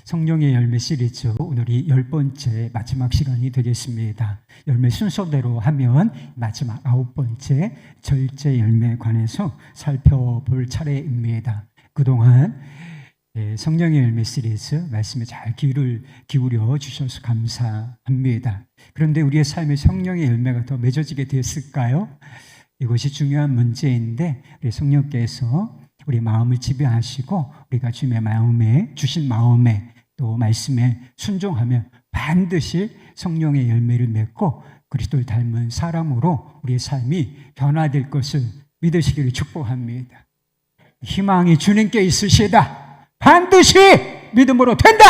성령의 열매 시리즈 오늘이 10번째 마지막 시간이 되겠습니다. 열매 순서대로 하면 마지막 9번째 절제 열매에 관해서 살펴볼 차례입니다. 그동안 성령의 열매 시리즈 말씀에 잘 귀를 기울여 주셔서 감사합니다. 그런데 우리의 삶에 성령의 열매가 더 맺어지게 되었을까요? 이것이 중요한 문제인데 우리 성령께서 우리 마음을 지배하시고 우리가 주님의 마음에 주신 마음에 또 말씀에 순종하면 반드시 성령의 열매를 맺고 그리스도를 닮은 사람으로 우리의 삶이 변화될 것을 믿으시기를 축복합니다. 희망이 주님께 있으시다. 반드시 믿음으로 된다.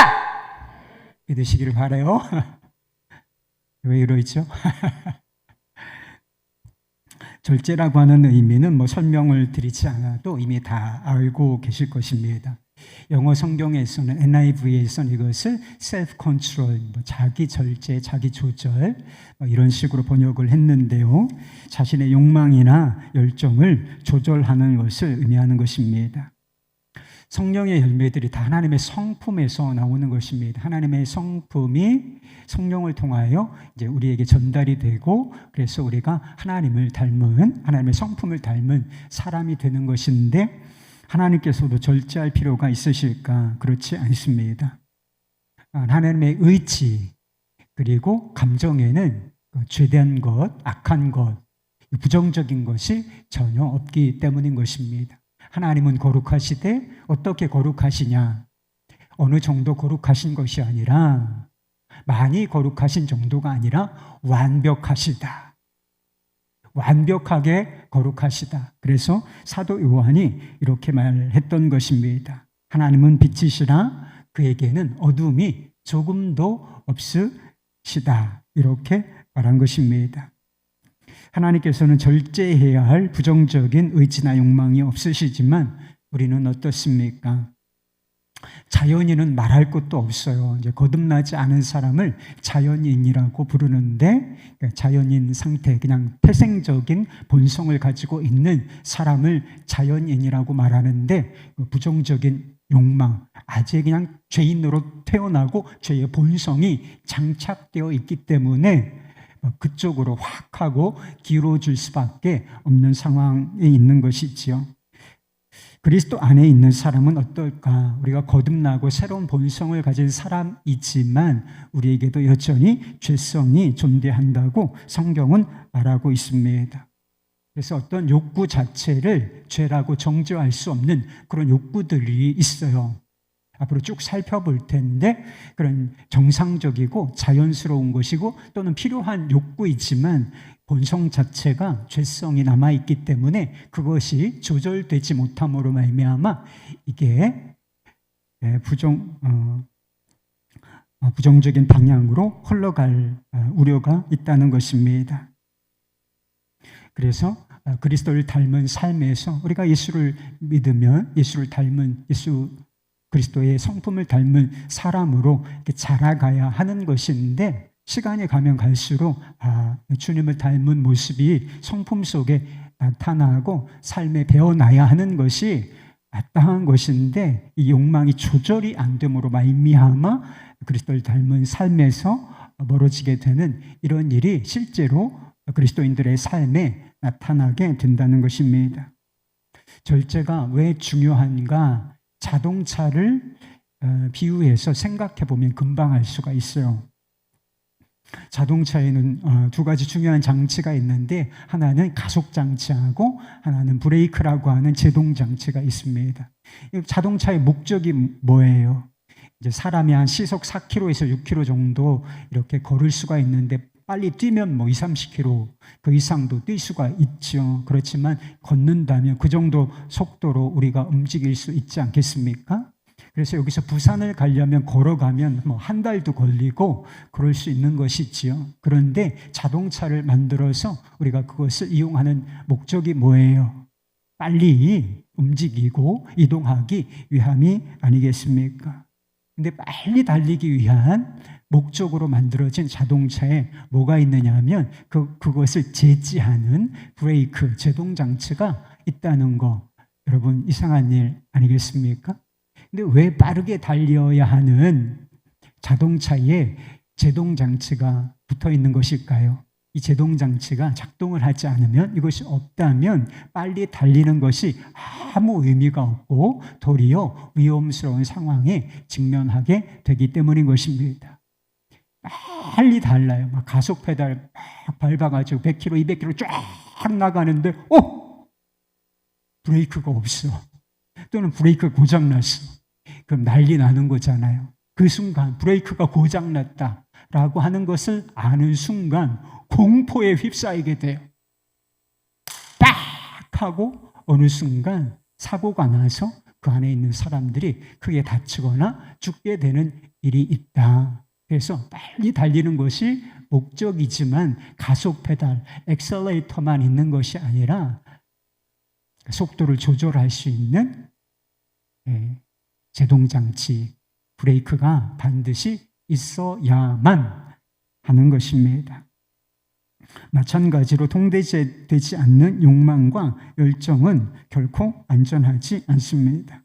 믿으시기를 바라요. 왜 이러죠? 절제라고 하는 의미는 설명을 드리지 않아도 이미 다 알고 계실 것입니다. 영어 성경에서는 NIV에서는 이것을 self-control, 자기 절제, 자기 조절 이런 식으로 번역을 했는데요. 자신의 욕망이나 열정을 조절하는 것을 의미하는 것입니다. 성령의 열매들이 다 하나님의 성품에서 나오는 것입니다. 하나님의 성품이 성령을 통하여 이제 우리에게 전달이 되고 그래서 우리가 하나님을 닮은 하나님의 성품을 닮은 사람이 되는 것인데 하나님께서도 절제할 필요가 있으실까? 그렇지 않습니다. 하나님의 의지 그리고 감정에는 죄된 것, 악한 것, 부정적인 것이 전혀 없기 때문인 것입니다. 하나님은 거룩하시되 어떻게 거룩하시냐? 어느 정도 거룩하신 것이 아니라 많이 거룩하신 정도가 아니라 완벽하시다. 완벽하게 거룩하시다. 그래서 사도 요한이 이렇게 말했던 것입니다. 하나님은 빛이시라 그에게는 어둠이 조금도 없으시다. 이렇게 말한 것입니다. 하나님께서는 절제해야 할 부정적인 의지나 욕망이 없으시지만 우리는 어떻습니까? 자연인은 말할 것도 없어요. 이제 거듭나지 않은 사람을 자연인이라고 부르는데 자연인 상태, 그냥 태생적인 본성을 가지고 있는 사람을 자연인이라고 말하는데 부정적인 욕망, 아직 그냥 죄인으로 태어나고 죄의 본성이 장착되어 있기 때문에 그쪽으로 확 하고 기울어질 수밖에 없는 상황에 있는 것이지요. 그리스도 안에 있는 사람은 어떨까? 우리가 거듭나고 새로운 본성을 가진 사람이지만 우리에게도 여전히 죄성이 존재한다고 성경은 말하고 있습니다. 그래서 어떤 욕구 자체를 죄라고 정죄할 수 없는 그런 욕구들이 있어요. 앞으로 쭉 살펴볼 텐데 그런 정상적이고 자연스러운 것이고 또는 필요한 욕구이지만 본성 자체가 죄성이 남아있기 때문에 그것이 조절되지 못함으로 말미암아 이게 부정적인 방향으로 흘러갈 우려가 있다는 것입니다. 그래서 그리스도를 닮은 삶에서 우리가 예수를 믿으면 예수를 닮은 그리스도의 성품을 닮은 사람으로 자라가야 하는 것인데 시간이 가면 갈수록 주님을 닮은 모습이 성품 속에 나타나고 삶에 배어나야 하는 것이 마땅한 것인데 이 욕망이 조절이 안 됨으로 말미암아 그리스도를 닮은 삶에서 멀어지게 되는 이런 일이 실제로 그리스도인들의 삶에 나타나게 된다는 것입니다. 절제가 왜 중요한가? 자동차를 비유해서 생각해 보면 금방 알 수가 있어요. 자동차에는 두 가지 중요한 장치가 있는데 하나는 가속 장치하고 하나는 브레이크라고 하는 제동 장치가 있습니다. 자동차의 목적이 뭐예요? 이제 사람이 한 시속 4km에서 6km 정도 이렇게 걸을 수가 있는데 빨리 뛰면 20, 30km 그 이상도 뛸 수가 있죠. 그렇지만 걷는다면 그 정도 속도로 우리가 움직일 수 있지 않겠습니까? 그래서 여기서 부산을 가려면 걸어가면 한 달도 걸리고 그럴 수 있는 것이지요. 그런데 자동차를 만들어서 우리가 그것을 이용하는 목적이 뭐예요? 빨리 움직이고 이동하기 위함이 아니겠습니까? 근데 빨리 달리기 위한 목적으로 만들어진 자동차에 뭐가 있느냐 하면 그것을 제지하는 브레이크, 제동 장치가 있다는 거. 여러분 이상한 일 아니겠습니까? 근데 왜 빠르게 달려야 하는 자동차에 제동장치가 붙어 있는 것일까요? 이 제동장치가 작동을 하지 않으면, 이것이 없다면 빨리 달리는 것이 아무 의미가 없고 도리어 위험스러운 상황에 직면하게 되기 때문인 것입니다. 빨리 달라요. 막 가속 페달 막 밟아가지고 100km, 200km 쫙 나가는데 브레이크가 없어. 또는 브레이크가 고장났어. 그럼 난리 나는 거잖아요. 그 순간 브레이크가 고장났다라고 하는 것을 아는 순간 공포에 휩싸이게 돼요. 딱 하고 어느 순간 사고가 나서 그 안에 있는 사람들이 크게 다치거나 죽게 되는 일이 있다. 그래서 빨리 달리는 것이 목적이지만 가속 페달, 엑셀레이터만 있는 것이 아니라 속도를 조절할 수 있는 제동장치, 브레이크가 반드시 있어야만 하는 것입니다. 마찬가지로 통제되지 않는 욕망과 열정은 결코 안전하지 않습니다.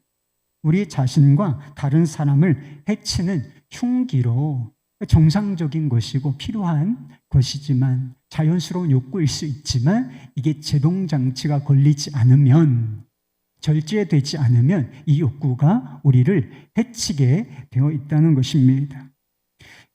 우리 자신과 다른 사람을 해치는 흉기로 정상적인 것이고 필요한 것이지만 자연스러운 욕구일 수 있지만 이게 제동장치가 걸리지 않으면, 절제되지 않으면 이 욕구가 우리를 해치게 되어 있다는 것입니다.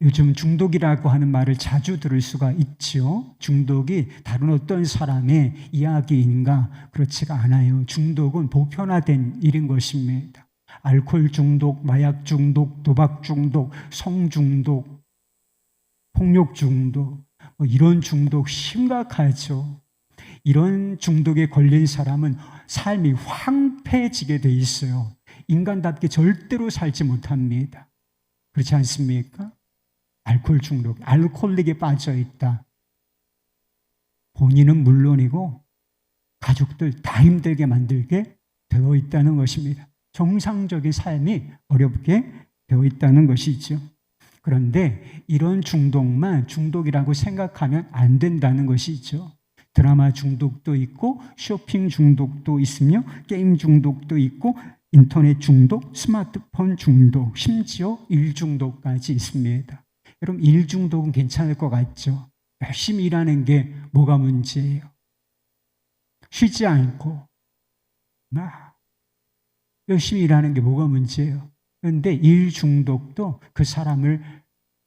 요즘 중독이라고 하는 말을 자주 들을 수가 있죠. 중독이 다른 어떤 사람의 이야기인가? 그렇지가 않아요. 중독은 보편화된 일인 것입니다. 알코올 중독, 마약 중독, 도박 중독, 성 중독, 폭력 중독, 이런 중독 심각하죠. 이런 중독에 걸린 사람은 삶이 황폐해지게 돼 있어요. 인간답게 절대로 살지 못합니다. 그렇지 않습니까? 알코올 중독, 알코올릭에 빠져 있다. 본인은 물론이고 가족들 다 힘들게 만들게 되어 있다는 것입니다. 정상적인 삶이 어렵게 되어 있다는 것이죠. 그런데 이런 중독만 중독이라고 생각하면 안 된다는 것이죠. 드라마 중독도 있고 쇼핑 중독도 있으며 게임 중독도 있고 인터넷 중독, 스마트폰 중독, 심지어 일 중독까지 있습니다. 여러분, 일 중독은 괜찮을 것 같죠? 열심히 일하는 게 뭐가 문제예요? 쉬지 않고 막 열심히 일하는 게 뭐가 문제예요? 그런데 일 중독도 그 사람을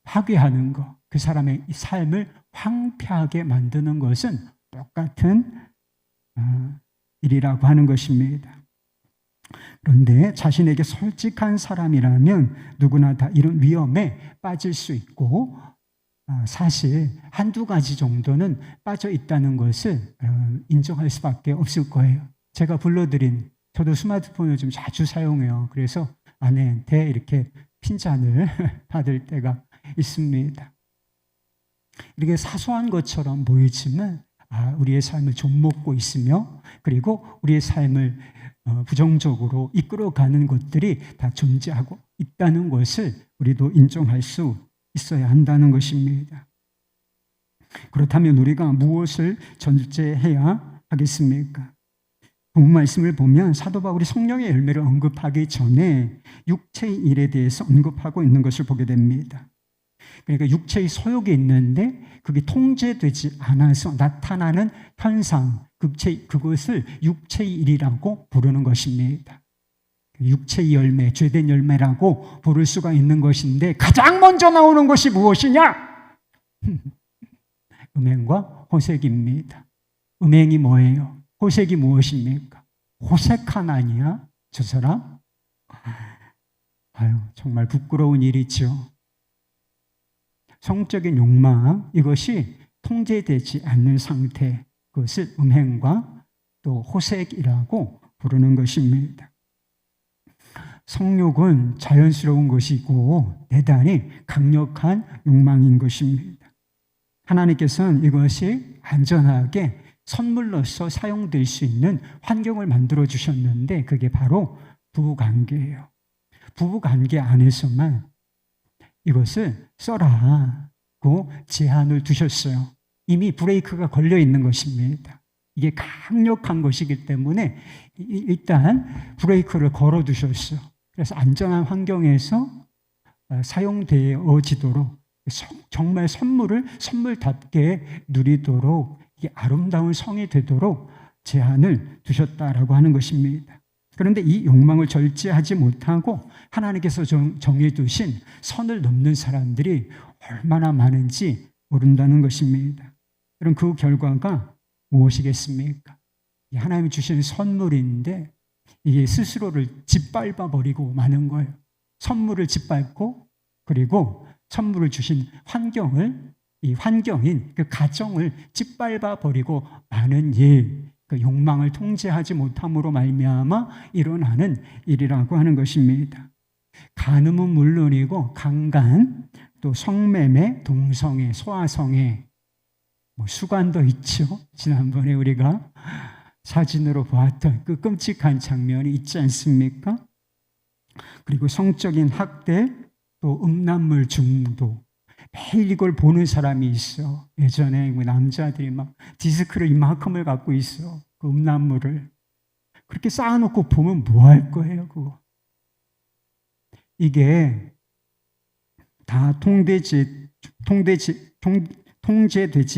파괴하는 것, 그 사람의 삶을 황폐하게 만드는 것은 똑같은 일이라고 하는 것입니다. 그런데 자신에게 솔직한 사람이라면 누구나 다 이런 위험에 빠질 수 있고 사실 한두 가지 정도는 빠져 있다는 것을 인정할 수밖에 없을 거예요. 제가 불러드린, 저도 스마트폰을 좀 자주 사용해요. 그래서 아내한테 이렇게 핀잔을 받을 때가 있습니다. 이렇게 사소한 것처럼 보이지만 우리의 삶을 좀먹고 있으며 그리고 우리의 삶을 부정적으로 이끌어가는 것들이 다 존재하고 있다는 것을 우리도 인정할 수 있어야 한다는 것입니다. 그렇다면 우리가 무엇을 절제해야 하겠습니까? 본문 말씀을 보면 사도 바울이 성령의 열매를 언급하기 전에 육체의 일에 대해서 언급하고 있는 것을 보게 됩니다. 그러니까 육체의 소욕이 있는데 그게 통제되지 않아서 나타나는 현상, 그것을 육체의 일이라고 부르는 것입니다. 육체의 열매, 죄된 열매라고 부를 수가 있는 것인데 가장 먼저 나오는 것이 무엇이냐? 음행과 호색입니다. 음행이 뭐예요? 호색이 무엇입니까? 호색한 아니야? 저 사람? 정말 부끄러운 일이죠. 성적인 욕망, 이것이 통제되지 않는 상태, 그것을 음행과 또 호색이라고 부르는 것입니다. 성욕은 자연스러운 것이고 대단히 강력한 욕망인 것입니다. 하나님께서는 이것이 안전하게 선물로서 사용될 수 있는 환경을 만들어 주셨는데 그게 바로 부부관계예요. 부부관계 안에서만 이것을 써라고 제한을 두셨어요. 이미 브레이크가 걸려 있는 것입니다. 이게 강력한 것이기 때문에 일단 브레이크를 걸어 두셨어요. 그래서 안전한 환경에서 사용되어지도록 정말 선물을 선물답게 누리도록 이게 아름다운 성이 되도록 제한을 두셨다라고 하는 것입니다. 그런데 이 욕망을 절제하지 못하고 하나님께서 정해두신 선을 넘는 사람들이 얼마나 많은지 모른다는 것입니다. 그럼 그 결과가 무엇이겠습니까? 하나님이 주신 선물인데 이게 스스로를 짓밟아 버리고 마는 거예요. 선물을 짓밟고 그리고 선물을 주신 환경을, 이 환경인 그 가정을 짓밟아 버리고 마는 일, 그 욕망을 통제하지 못함으로 말미암아 일어나는 일이라고 하는 것입니다. 간음은 물론이고 강간, 또 성매매, 동성애, 소아성애, 수관도 있죠. 지난번에 우리가 사진으로 보았던 그 끔찍한 장면이 있지 않습니까? 그리고 성적인 학대, 또 음란물 중독. 매일 이걸 보는 사람이 있어. 예전에 남자들이 막 디스크를 이만큼을 갖고 있어. 그 음란물을. 그렇게 쌓아놓고 보면 뭐 할 거예요, 그거? 이게 다 통제되지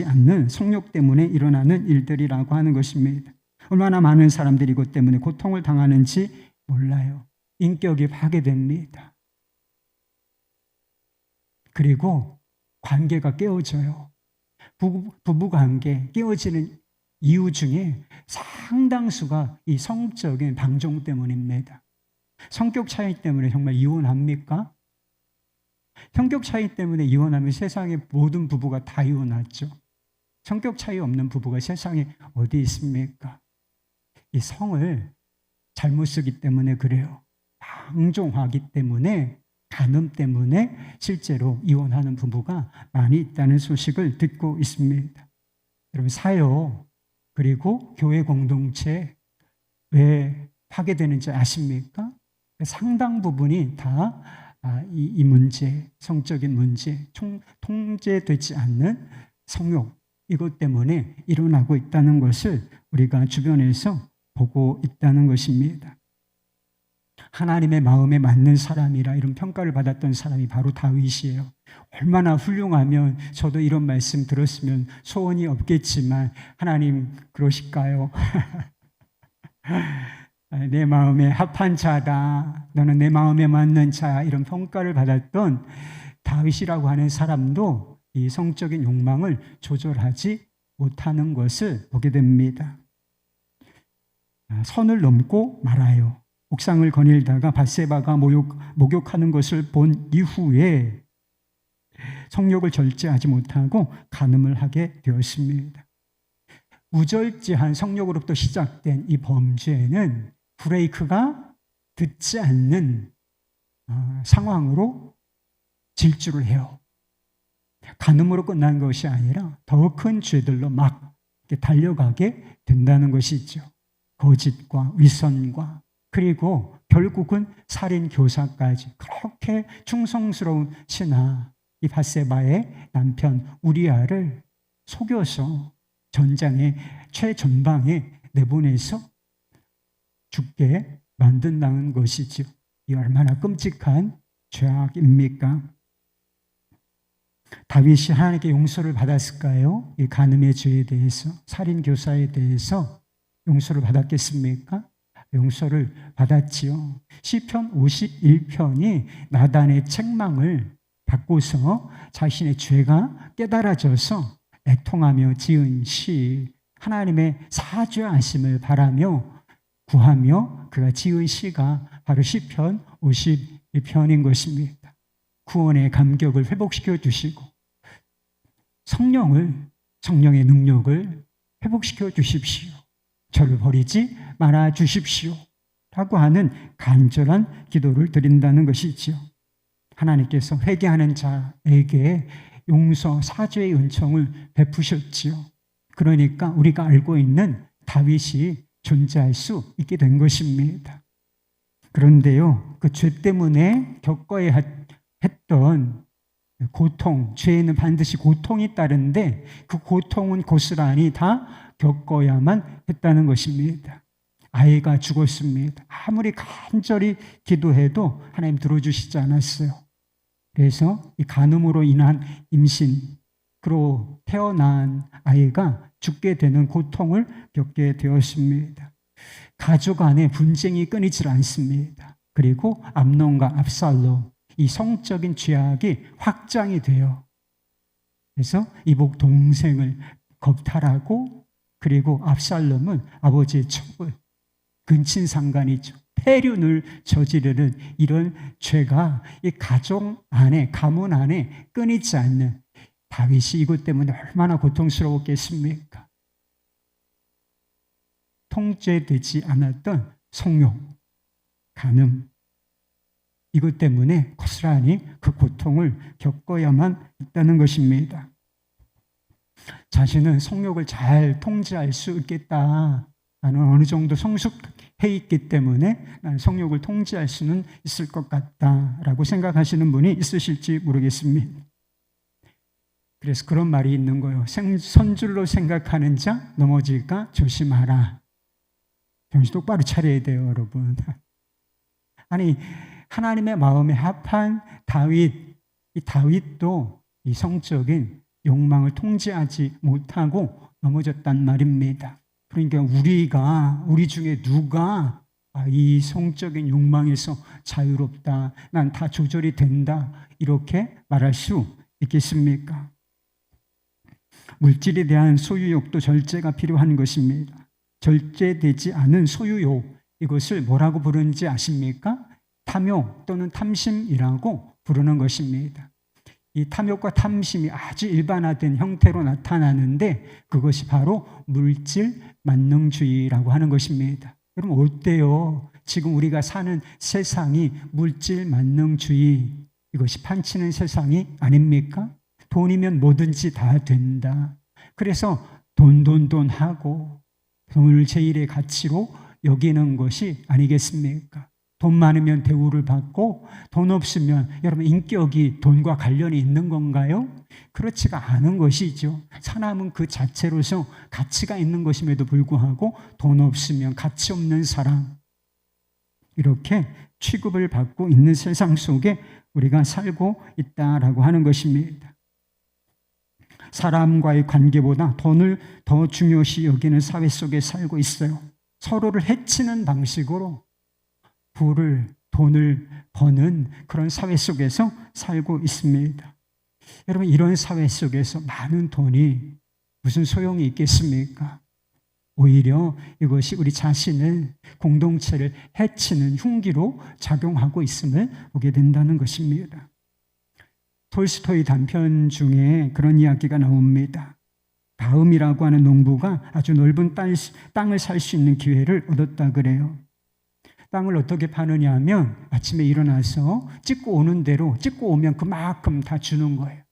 않는 성욕 때문에 일어나는 일들이라고 하는 것입니다. 얼마나 많은 사람들이 이것 때문에 고통을 당하는지 몰라요. 인격이 파괴됩니다. 그리고 관계가 깨어져요. 부부관계 깨어지는 이유 중에 상당수가 이 성적인 방종 때문입니다. 성격 차이 때문에 정말 이혼합니까? 성격 차이 때문에 이혼하면 세상의 모든 부부가 다 이혼하죠. 성격 차이 없는 부부가 세상에 어디 있습니까? 이 성을 잘못 쓰기 때문에 그래요. 방종하기 때문에, 간음 때문에 실제로 이혼하는 부부가 많이 있다는 소식을 듣고 있습니다. 여러분, 사역 그리고 교회 공동체 왜 파괴되는지 아십니까? 상당 부분이 다 이 문제, 성적인 문제, 통제되지 않는 성욕, 이것 때문에 일어나고 있다는 것을 우리가 주변에서 보고 있다는 것입니다. 하나님의 마음에 맞는 사람이라 이런 평가를 받았던 사람이 바로 다윗이에요. 얼마나 훌륭하면 저도 이런 말씀 들었으면 소원이 없겠지만 하나님 그러실까요? 내 마음에 합한 자다. 너는 내 마음에 맞는 자. 이런 평가를 받았던 다윗이라고 하는 사람도 이 성적인 욕망을 조절하지 못하는 것을 보게 됩니다. 선을 넘고 말아요. 옥상을 거닐다가 밧세바가 목욕하는 것을 본 이후에 성욕을 절제하지 못하고 간음을 하게 되었습니다. 무절제한 성욕으로부터 시작된 이 범죄는 브레이크가 듣지 않는 상황으로 질주를 해요. 간음으로 끝난 것이 아니라 더 큰 죄들로 막 달려가게 된다는 것이죠. 거짓과 위선과 그리고 결국은 살인 교사까지. 그렇게 충성스러운 신하 이 밧세바의 남편 우리아를 속여서 전장의 최전방에 내보내서 죽게 만든다는 것이죠. 이 얼마나 끔찍한 죄악입니까? 다윗이 하나님께 용서를 받았을까요? 이 간음의 죄에 대해서, 살인 교사에 대해서 용서를 받았겠습니까? 용서를 받았지요. 시편 51편이 나단의 책망을 받고서 자신의 죄가 깨달아져서 애통하며 지은 시, 하나님의 사죄하심을 바라며 구하며 그가 지은 시가 바로 시편 51편인 것입니다. 구원의 감격을 회복시켜 주시고 성령의 능력을 회복시켜 주십시오. 저를 버리지 말아 주십시오. 라고 하는 간절한 기도를 드린다는 것이지요. 하나님께서 회개하는 자에게 용서, 사죄의 은총을 베푸셨지요. 그러니까 우리가 알고 있는 다윗이 존재할 수 있게 된 것입니다. 그런데요, 그 죄 때문에 겪어야 했던 고통, 죄에는 반드시 고통이 따른데 그 고통은 고스란히 다 겪어야만 했다는 것입니다. 아이가 죽었습니다. 아무리 간절히 기도해도 하나님 들어주시지 않았어요. 그래서 이 간음으로 인한 임신으로 태어난 아이가 죽게 되는 고통을 겪게 되었습니다. 가족 안에 분쟁이 끊이질 않습니다. 그리고 암논과 압살롬, 이 성적인 죄악이 확장이 돼요. 그래서 이복 동생을 겁탈하고, 그리고 압살롬은 아버지의 첩을, 근친상간이죠. 폐륜을 저지르는 이런 죄가 이 가족 안에, 가문 안에 끊이지 않는, 다윗이 이것 때문에 얼마나 고통스러웠겠습니까? 통제되지 않았던 성욕, 간음, 이것 때문에 고스란히 그 고통을 겪어야만 했다는 것입니다. 자신은 성욕을 잘 통제할 수 있겠다, 나는 어느 정도 성숙해 있기 때문에 나는 성욕을 통제할 수는 있을 것 같다라고 생각하시는 분이 있으실지 모르겠습니다. 그래서 그런 말이 있는 거예요. 선줄로 생각하는 자 넘어질까 조심하라. 정신 똑바로 차려야 돼요, 여러분. 아니, 하나님의 마음에 합한 다윗, 이 다윗도 이 성적인 욕망을 통제하지 못하고 넘어졌단 말입니다. 그러니까 우리 중에 누가 이 성적인 욕망에서 자유롭다, 난 다 조절이 된다, 이렇게 말할 수 있겠습니까? 물질에 대한 소유욕도 절제가 필요한 것입니다. 절제되지 않은 소유욕, 이것을 뭐라고 부르는지 아십니까? 탐욕 또는 탐심이라고 부르는 것입니다. 이 탐욕과 탐심이 아주 일반화된 형태로 나타나는데 그것이 바로 물질 만능주의라고 하는 것입니다. 여러분 어때요? 지금 우리가 사는 세상이 물질 만능주의, 이것이 판치는 세상이 아닙니까? 돈이면 뭐든지 다 된다. 그래서 돈 하고 돈을 제일의 가치로 여기는 것이 아니겠습니까? 돈 많으면 대우를 받고 돈 없으면, 여러분 인격이 돈과 관련이 있는 건가요? 그렇지가 않은 것이죠. 사람은 그 자체로서 가치가 있는 것임에도 불구하고 돈 없으면 가치 없는 사람, 이렇게 취급을 받고 있는 세상 속에 우리가 살고 있다라고 하는 것입니다. 사람과의 관계보다 돈을 더 중요시 여기는 사회 속에 살고 있어요. 서로를 해치는 방식으로 돈을 버는 그런 사회 속에서 살고 있습니다. 여러분, 이런 사회 속에서 많은 돈이 무슨 소용이 있겠습니까? 오히려 이것이 우리 자신을, 공동체를 해치는 흉기로 작용하고 있음을 보게 된다는 것입니다. 톨스토이 단편 중에 그런 이야기가 나옵니다. 다음이라고 하는 농부가 아주 넓은 땅을 살 수 있는 기회를 얻었다 그래요. 땅을 어떻게 파느냐 하면 아침에 일어나서 찍고 오는 대로 찍고 오면 그만큼 다 주는 거예요.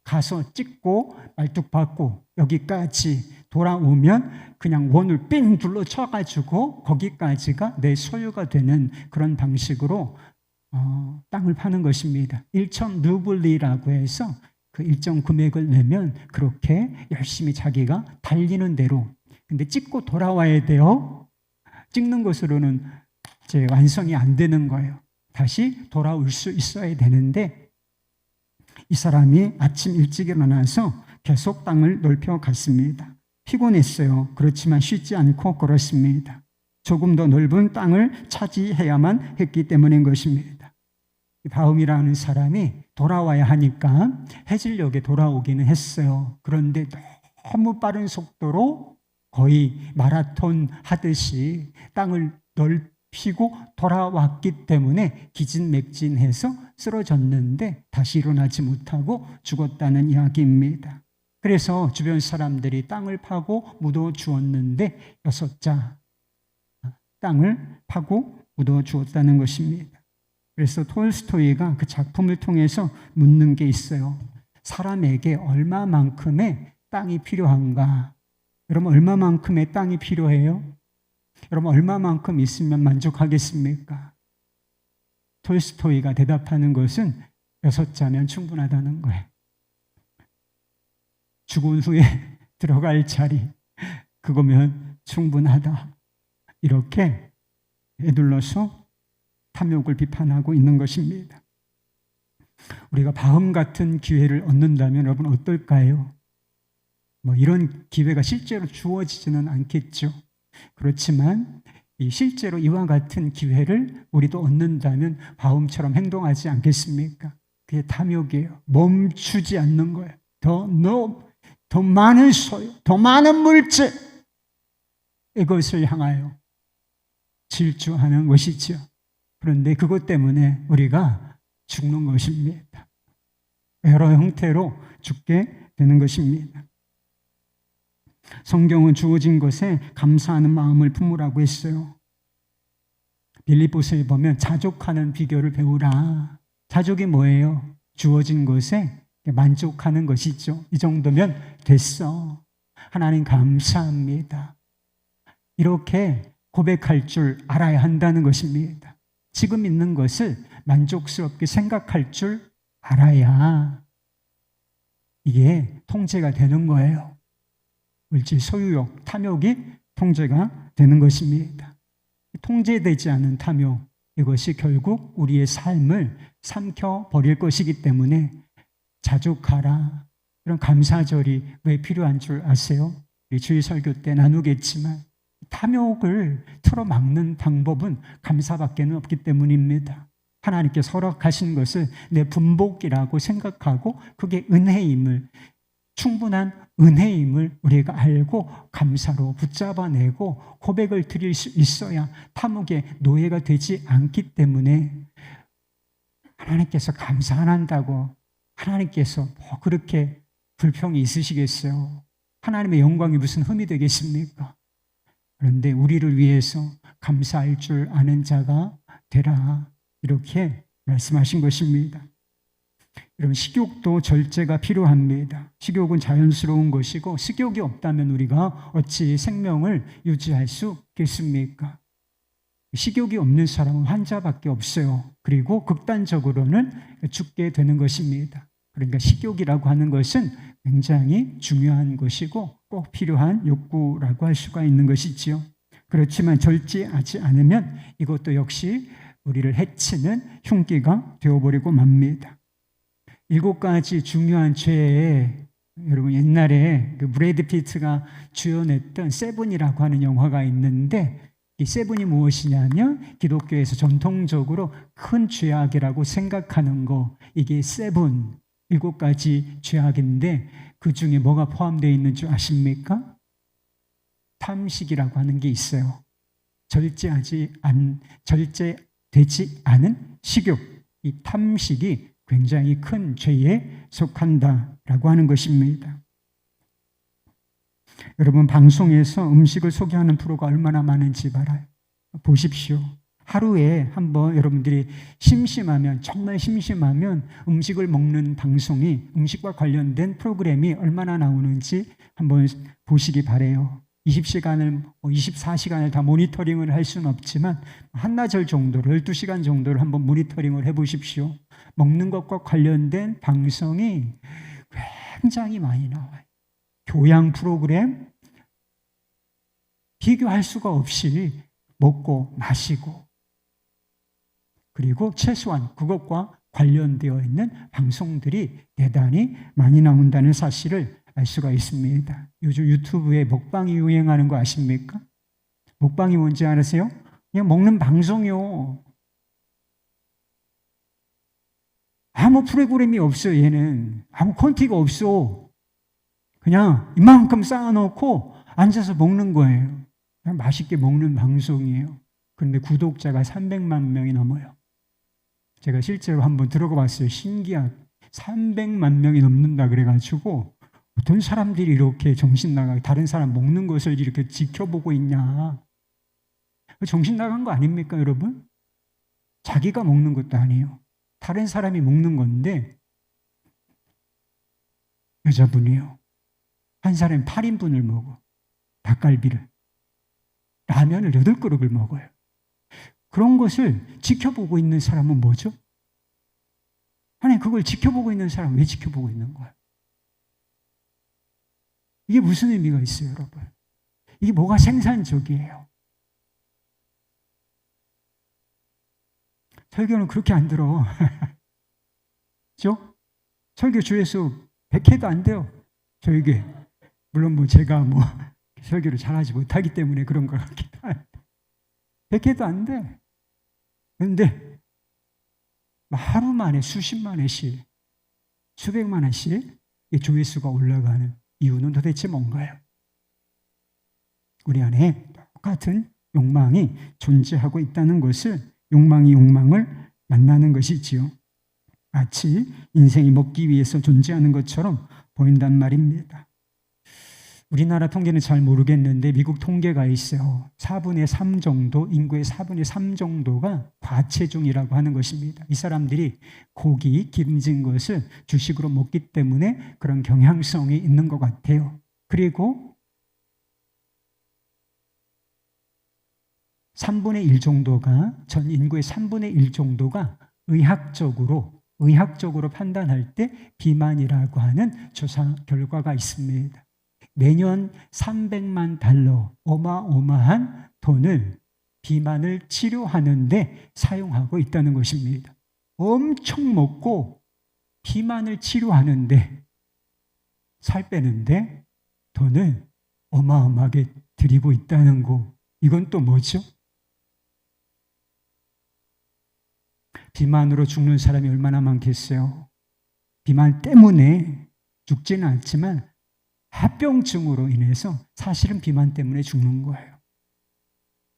가서 찍고 말뚝박고 여기까지 돌아오면 그냥 원을 삥 둘러 쳐가지고 거기까지가 내 소유가 되는 그런 방식으로 땅을 파는 것입니다. 1천 루블리라고 해서 그 일정 금액을 내면 그렇게 열심히 자기가 달리는 대로, 근데 찍고 돌아와야 돼요. 찍는 것으로는 이제 완성이 안 되는 거예요. 다시 돌아올 수 있어야 되는데 이 사람이 아침 일찍 일어나서 계속 땅을 넓혀 갔습니다. 피곤했어요. 그렇지만 쉬지 않고 걸었습니다. 조금 더 넓은 땅을 차지해야만 했기 때문인 것입니다. 바움이라는 사람이 돌아와야 하니까 해질녘에 돌아오기는 했어요. 그런데 너무 빠른 속도로 거의 마라톤 하듯이 땅을 넓히고 돌아왔기 때문에 기진맥진해서 쓰러졌는데 다시 일어나지 못하고 죽었다는 이야기입니다. 그래서 주변 사람들이 땅을 파고 묻어 주었는데 6자 땅을 파고 묻어 주었다는 것입니다. 그래서 톨스토이가 그 작품을 통해서 묻는 게 있어요. 사람에게 얼마만큼의 땅이 필요한가? 여러분, 얼마만큼의 땅이 필요해요? 여러분, 얼마만큼 있으면 만족하겠습니까? 톨스토이가 대답하는 것은 6자면 충분하다는 거예요. 죽은 후에 들어갈 자리, 그거면 충분하다. 이렇게 에둘러서 탐욕을 비판하고 있는 것입니다. 우리가 바음 같은 기회를 얻는다면 여러분 어떨까요? 이런 기회가 실제로 주어지지는 않겠죠. 그렇지만 실제로 이와 같은 기회를 우리도 얻는다면 바움처럼 행동하지 않겠습니까? 그게 탐욕이에요. 멈추지 않는 거예요. 더 많은 소유, 더 많은 물질, 이것을 향하여 질주하는 것이죠. 그런데 그것 때문에 우리가 죽는 것입니다. 여러 형태로 죽게 되는 것입니다. 성경은 주어진 것에 감사하는 마음을 품으라고 했어요. 빌립보서에 보면 자족하는 비결을 배우라. 자족이 뭐예요? 주어진 것에 만족하는 것이죠. 이 정도면 됐어. 하나님 감사합니다. 이렇게 고백할 줄 알아야 한다는 것입니다. 지금 있는 것을 만족스럽게 생각할 줄 알아야 이게 통제가 되는 거예요. 물질 소유욕, 탐욕이 통제가 되는 것입니다. 통제되지 않은 탐욕, 이것이 결국 우리의 삶을 삼켜버릴 것이기 때문에 자족하라. 이런 감사절이 왜 필요한 줄 아세요? 우리 주일 설교 때 나누겠지만 탐욕을 틀어막는 방법은 감사밖에 없기 때문입니다. 하나님께서 허락하신 것을 내 분복이라고 생각하고 그게 은혜임을, 충분한 은혜임을 우리가 알고 감사로 붙잡아내고 고백을 드릴 수 있어야 탐욕의 노예가 되지 않기 때문에 하나님께서 감사 안 한다고 하나님께서 그렇게 불평이 있으시겠어요? 하나님의 영광이 무슨 흠이 되겠습니까? 그런데 우리를 위해서 감사할 줄 아는 자가 되라, 이렇게 말씀하신 것입니다. 여러분, 식욕도 절제가 필요합니다. 식욕은 자연스러운 것이고 식욕이 없다면 우리가 어찌 생명을 유지할 수 있겠습니까? 식욕이 없는 사람은 환자밖에 없어요. 그리고 극단적으로는 죽게 되는 것입니다. 그러니까 식욕이라고 하는 것은 굉장히 중요한 것이고 꼭 필요한 욕구라고 할 수가 있는 것이지요. 그렇지만 절제하지 않으면 이것도 역시 우리를 해치는 흉기가 되어버리고 맙니다. 7가지 중요한 죄에, 여러분 옛날에 그 브래드 피트가 주연했던 세븐이라고 하는 영화가 있는데, 이 세븐이 무엇이냐면 기독교에서 전통적으로 큰 죄악이라고 생각하는 거, 이게 세븐, 7가지 죄악인데 그 중에 뭐가 포함되어 있는 줄 아십니까? 탐식이라고 하는 게 있어요. 절제되지 않은 식욕, 이 탐식이 굉장히 큰 죄에 속한다라고 하는 것입니다. 여러분, 방송에서 음식을 소개하는 프로가 얼마나 많은지 알아요? 보십시오. 하루에 한번 여러분들이 심심하면, 정말 심심하면 음식을 먹는 방송이, 음식과 관련된 프로그램이 얼마나 나오는지 한번 보시기 바라요. 24시간을 다 모니터링을 할 수는 없지만 한나절 정도를, 12시간 정도를 한번 모니터링을 해보십시오. 먹는 것과 관련된 방송이 굉장히 많이 나와요. 교양 프로그램, 비교할 수가 없이 먹고 마시고, 그리고 최소한 그것과 관련되어 있는 방송들이 대단히 많이 나온다는 사실을 알 수가 있습니다. 요즘 유튜브에 먹방이 유행하는 거 아십니까? 먹방이 뭔지 아세요? 그냥 먹는 방송이요. 아무 프로그램이 없어. 얘는 아무 콘티가 없어. 그냥 이만큼 쌓아놓고 앉아서 먹는 거예요. 그냥 맛있게 먹는 방송이에요. 그런데 구독자가 300만 명이 넘어요. 제가 실제로 한번 들어가 봤어요. 신기하게 300만 명이 넘는다 그래가지고 어떤 사람들이 이렇게 정신 나가게 다른 사람 먹는 것을 이렇게 지켜보고 있냐. 정신 나간 거 아닙니까, 여러분? 자기가 먹는 것도 아니에요. 다른 사람이 먹는 건데, 여자분이요. 한 사람이 8인분을 먹어. 닭갈비를. 라면을 8그릇을 먹어요. 그런 것을 지켜보고 있는 사람은 뭐죠? 아니, 그걸 지켜보고 있는 사람은 왜 지켜보고 있는 거야? 이게 무슨 의미가 있어요, 여러분? 이게 뭐가 생산적이에요? 설교는 그렇게 안 들어. 그죠? 설교 조회수 100회도 안 돼요. 저에게. 물론 뭐 제가 뭐 설교를 잘하지 못하기 때문에 그런 것 같기도 한데 100회도 안 돼. 그런데 하루 만에 수십만 회씩, 수백만 회씩 조회수가 올라가는 이유는 도대체 뭔가요? 우리 안에 똑같은 욕망이 존재하고 있다는 것을, 욕망이 욕망을 만나는 것이지요. 마치 인생이 먹기 위해서 존재하는 것처럼 보인단 말입니다. 우리나라 통계는 잘 모르겠는데 미국 통계가 있어요. 4분의 3 정도, 인구의 4분의 3 정도가 과체중이라고 하는 것입니다. 이 사람들이 고기, 기름진 것을 주식으로 먹기 때문에 그런 경향성이 있는 것 같아요. 그리고 3분의 1 정도가, 전 인구의 3분의 1 정도가 의학적으로 판단할 때 비만이라고 하는 조사 결과가 있습니다. 매년 300만 달러, 어마어마한 돈을 비만을 치료하는데 사용하고 있다는 것입니다. 엄청 먹고 비만을 치료하는데, 살 빼는데 돈을 어마어마하게 들이고 있다는 거. 이건 또 뭐죠? 비만으로 죽는 사람이 얼마나 많겠어요? 비만 때문에 죽지는 않지만 합병증으로 인해서 사실은 비만 때문에 죽는 거예요.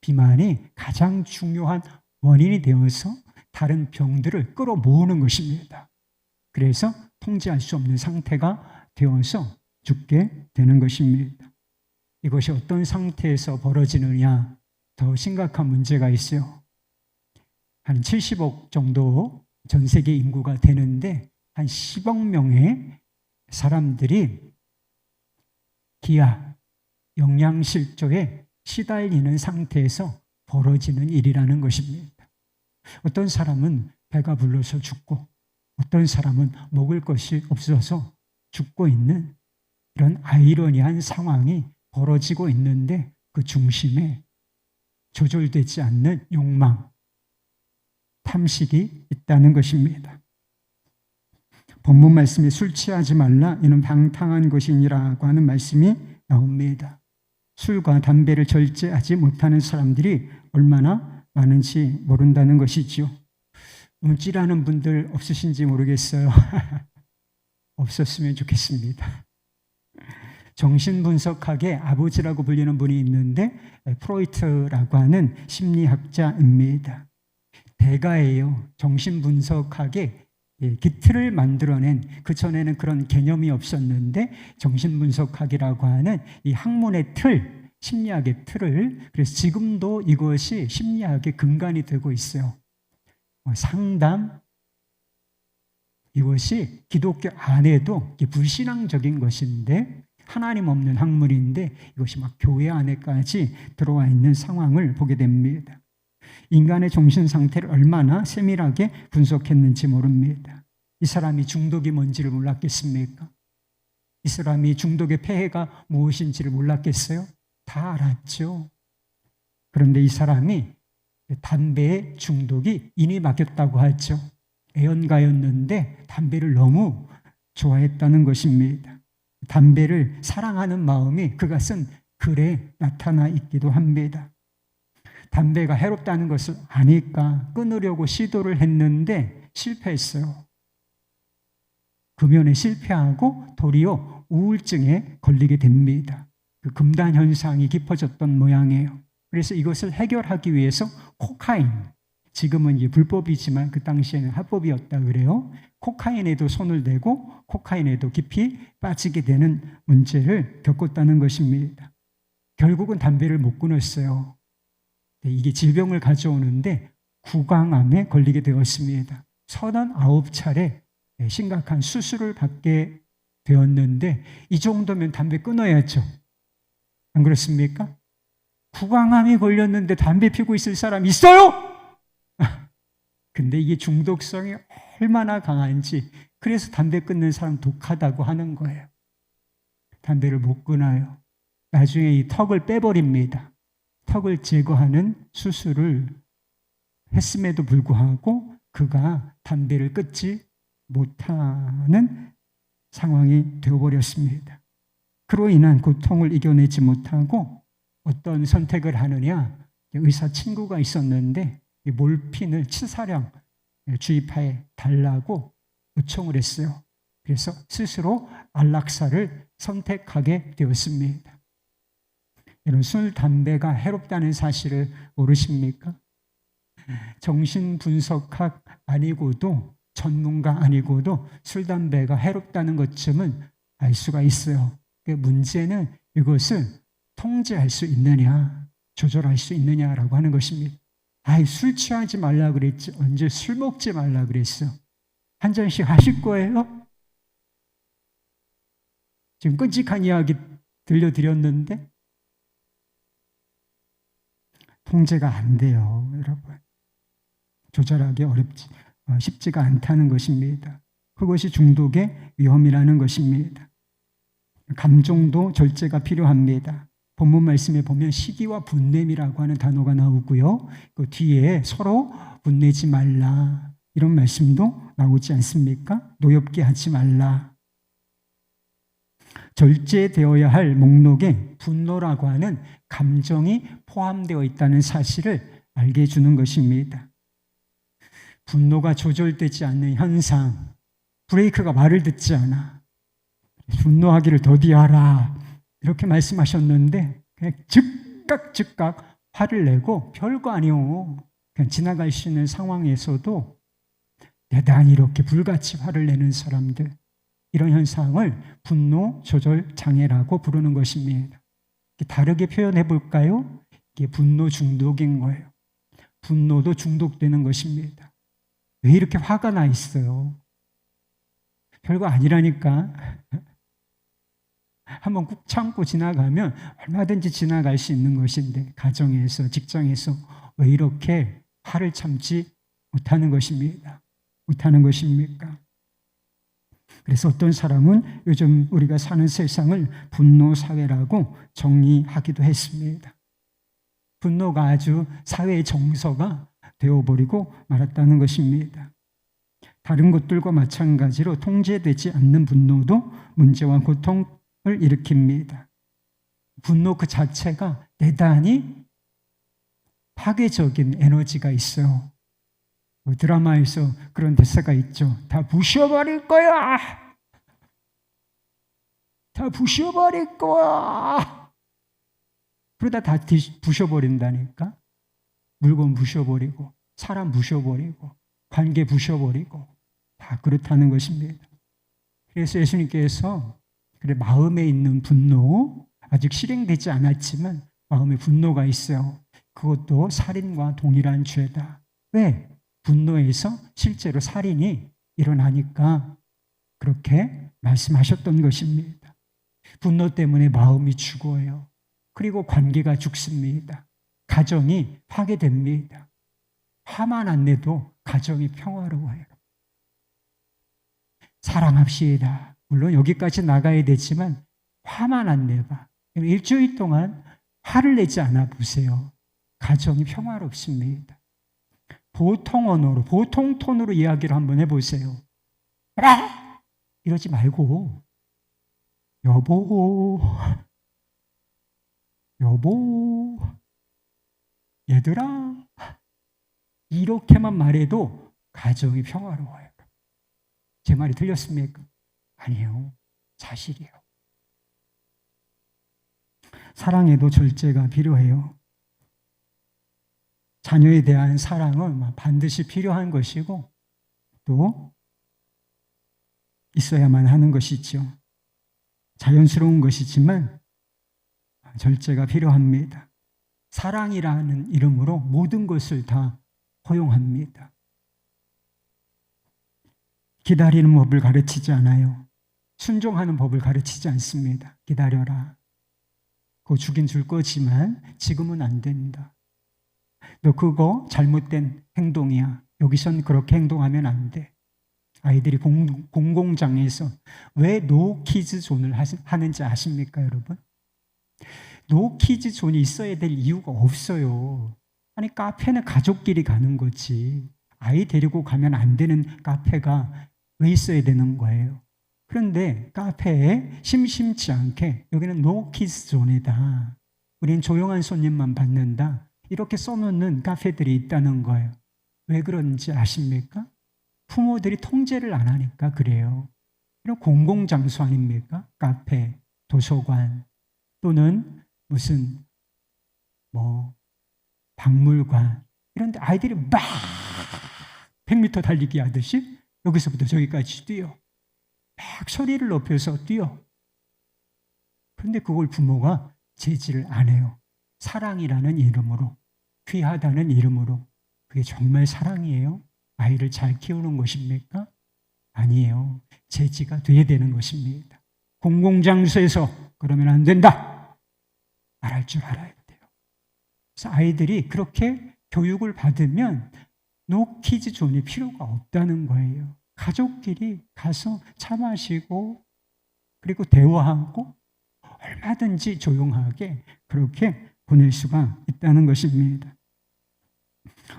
비만이 가장 중요한 원인이 되어서 다른 병들을 끌어모으는 것입니다. 그래서 통제할 수 없는 상태가 되어서 죽게 되는 것입니다. 이것이 어떤 상태에서 벌어지느냐, 더 심각한 문제가 있어요. 한 70억 정도 전 세계 인구가 되는데 한 10억 명의 사람들이 기아, 영양실조에 시달리는 상태에서 벌어지는 일이라는 것입니다. 어떤 사람은 배가 불러서 죽고, 어떤 사람은 먹을 것이 없어서 죽고 있는 이런 아이러니한 상황이 벌어지고 있는데, 그 중심에 조절되지 않는 욕망, 탐식이 있다는 것입니다. 본문 말씀에 술 취하지 말라, 이는 방탕한 것이니라고 하는 말씀이 나옵니다. 술과 담배를 절제하지 못하는 사람들이 얼마나 많은지 모른다는 것이지요. 움찔하는 분들 없으신지 모르겠어요. 없었으면 좋겠습니다. 정신분석학의 아버지라고 불리는 분이 있는데 프로이트라고 하는 심리학자입니다. 대가예요. 정신분석학의 기틀을 만들어낸, 그전에는 그런 개념이 없었는데 정신분석학이라고 하는 이 학문의 틀, 심리학의 틀을, 그래서 지금도 이것이 심리학의 근간이 되고 있어요. 상담, 이것이 기독교 안에도 불신앙적인 것인데, 하나님 없는 학문인데 이것이 막 교회 안에까지 들어와 있는 상황을 보게 됩니다. 인간의 정신 상태를 얼마나 세밀하게 분석했는지 모릅니다. 이 사람이 중독이 뭔지를 몰랐겠습니까? 이 사람이 중독의 폐해가 무엇인지를 몰랐겠어요? 다 알았죠. 그런데 이 사람이 담배의 중독이 인이 막혔다고 하죠. 애연가였는데 담배를 너무 좋아했다는 것입니다. 담배를 사랑하는 마음이 그가 쓴 글에 나타나 있기도 합니다. 담배가 해롭다는 것을 아니까 끊으려고 시도를 했는데 실패했어요. 금연에 실패하고 도리어 우울증에 걸리게 됩니다. 그 금단 현상이 깊어졌던 모양이에요. 그래서 이것을 해결하기 위해서 코카인, 지금은 이게 불법이지만 그 당시에는 합법이었다 그래요. 코카인에도 손을 대고 코카인에도 깊이 빠지게 되는 문제를 겪었다는 것입니다. 결국은 담배를 못 끊었어요. 이게 질병을 가져오는데 구강암에 걸리게 되었습니다. 39차례 심각한 수술을 받게 되었는데 이 정도면 담배 끊어야죠. 안 그렇습니까? 구강암이 걸렸는데 담배 피고 있을 사람 있어요? 근데 이게 중독성이 얼마나 강한지, 그래서 담배 끊는 사람 독하다고 하는 거예요. 담배를 못 끊어요. 나중에 이 턱을 빼버립니다. 턱을 제거하는 수술을 했음에도 불구하고 그가 담배를 끊지 못하는 상황이 되어버렸습니다. 그로 인한 고통을 이겨내지 못하고 어떤 선택을 하느냐, 의사 친구가 있었는데 몰핀을 치사량 주입해 달라고 요청을 했어요. 그래서 스스로 안락사를 선택하게 되었습니다. 여러분, 술, 담배가 해롭다는 사실을 모르십니까? 정신분석학 아니고도, 전문가 아니고도 술, 담배가 해롭다는 것쯤은 알 수가 있어요. 문제는 이것을 통제할 수 있느냐, 조절할 수 있느냐라고 하는 것입니다. 술 취하지 말라 그랬지, 언제 술 먹지 말라 그랬어? 한 잔씩 하실 거예요? 지금 끔찍한 이야기 들려드렸는데 통제가 안 돼요, 여러분. 조절하기 쉽지가 않다는 것입니다. 그것이 중독의 위험이라는 것입니다. 감정도 절제가 필요합니다. 본문 말씀에 보면 시기와 분냄이라고 하는 단어가 나오고요. 그 뒤에 서로 분내지 말라, 이런 말씀도 나오지 않습니까? 노엽게 하지 말라. 절제되어야 할 목록에 분노라고 하는 감정이 포함되어 있다는 사실을 알게 해주는 것입니다. 분노가 조절되지 않는 현상, 브레이크가 말을 듣지 않아. 분노하기를 더디하라, 이렇게 말씀하셨는데 그냥 즉각 화를 내고 별거 아니요, 그냥 지나갈 수 있는 상황에서도 대단히 이렇게 불같이 화를 내는 사람들, 이런 현상을 분노 조절 장애라고 부르는 것입니다. 다르게 표현해 볼까요? 이게 분노 중독인 거예요. 분노도 중독되는 것입니다. 왜 이렇게 화가 나 있어요? 별거 아니라니까. 한번 꾹 참고 지나가면 얼마든지 지나갈 수 있는 것인데, 가정에서, 직장에서 왜 이렇게 화를 참지 못하는 것입니다. 못하는 것입니까? 그래서 어떤 사람은 요즘 우리가 사는 세상을 분노 사회라고 정의하기도 했습니다. 분노가 아주 사회의 정서가 되어버리고 말았다는 것입니다. 다른 것들과 마찬가지로 통제되지 않는 분노도 문제와 고통을 일으킵니다. 분노 그 자체가 대단히 파괴적인 에너지가 있어요. 드라마에서 그런 대사가 있죠. 다 부셔버릴 거야! 다 부셔버릴 거야! 그러다 다 부셔버린다니까? 물건 부셔버리고, 사람 부셔버리고, 관계 부셔버리고, 다 그렇다는 것입니다. 그래서 예수님께서 마음에 있는 분노, 아직 실행되지 않았지만 마음에 분노가 있어요. 그것도 살인과 동일한 죄다. 왜? 분노에서 실제로 살인이 일어나니까 그렇게 말씀하셨던 것입니다. 분노 때문에 마음이 죽어요. 그리고 관계가 죽습니다. 가정이 파괴됩니다. 화만 안 내도 가정이 평화로워요. 사랑합시다. 물론 여기까지 나가야 되지만 화만 안 내봐. 일주일 동안 화를 내지 않아 보세요. 가정이 평화롭습니다. 보통 언어로, 보통 톤으로 이야기를 한번 해보세요. 그래! 이러지 말고 여보, 얘들아, 이렇게만 말해도 가정이 평화로워요. 제 말이 틀렸습니까? 아니에요. 사실이에요. 사랑에도 절제가 필요해요. 자녀에 대한 사랑은 반드시 필요한 것이고 또 있어야만 하는 것이죠. 자연스러운 것이지만 절제가 필요합니다. 사랑이라는 이름으로 모든 것을 다 허용합니다. 기다리는 법을 가르치지 않아요. 순종하는 법을 가르치지 않습니다. 기다려라. 그거 주긴 줄 거지만 지금은 안 된다. 너 그거 잘못된 행동이야. 여기선 그렇게 행동하면 안 돼. 아이들이 공공장에서 왜 노키즈 존을 하는지 아십니까, 여러분? 노키즈 존이 있어야 될 이유가 없어요. 아니, 카페는 가족끼리 가는 거지. 아이 데리고 가면 안 되는 카페가 왜 있어야 되는 거예요? 그런데 카페에 심심치 않게 여기는 노 키즈 존이다. 우린 조용한 손님만 받는다. 이렇게 써놓는 카페들이 있다는 거예요. 왜 그런지 아십니까? 부모들이 통제를 안 하니까 그래요. 이런 공공장소 아닙니까? 카페, 도서관 또는 무슨 박물관 이런 데 아이들이 막 100m 달리기 하듯이 여기서부터 저기까지 뛰어. 막 소리를 높여서 뛰어. 그런데 그걸 부모가 제지를 안 해요. 사랑이라는 이름으로, 귀하다는 이름으로. 그게 정말 사랑이에요? 아이를 잘 키우는 것입니까? 아니에요. 제지가 돼야 되는 것입니다. 공공장소에서 그러면 안 된다. 말할 줄 알아야 돼요. 그래서 아이들이 그렇게 교육을 받으면 노키즈 존이 필요가 없다는 거예요. 가족끼리 가서 차 마시고 그리고 대화하고 얼마든지 조용하게 그렇게 보낼 수가 있다는 것입니다.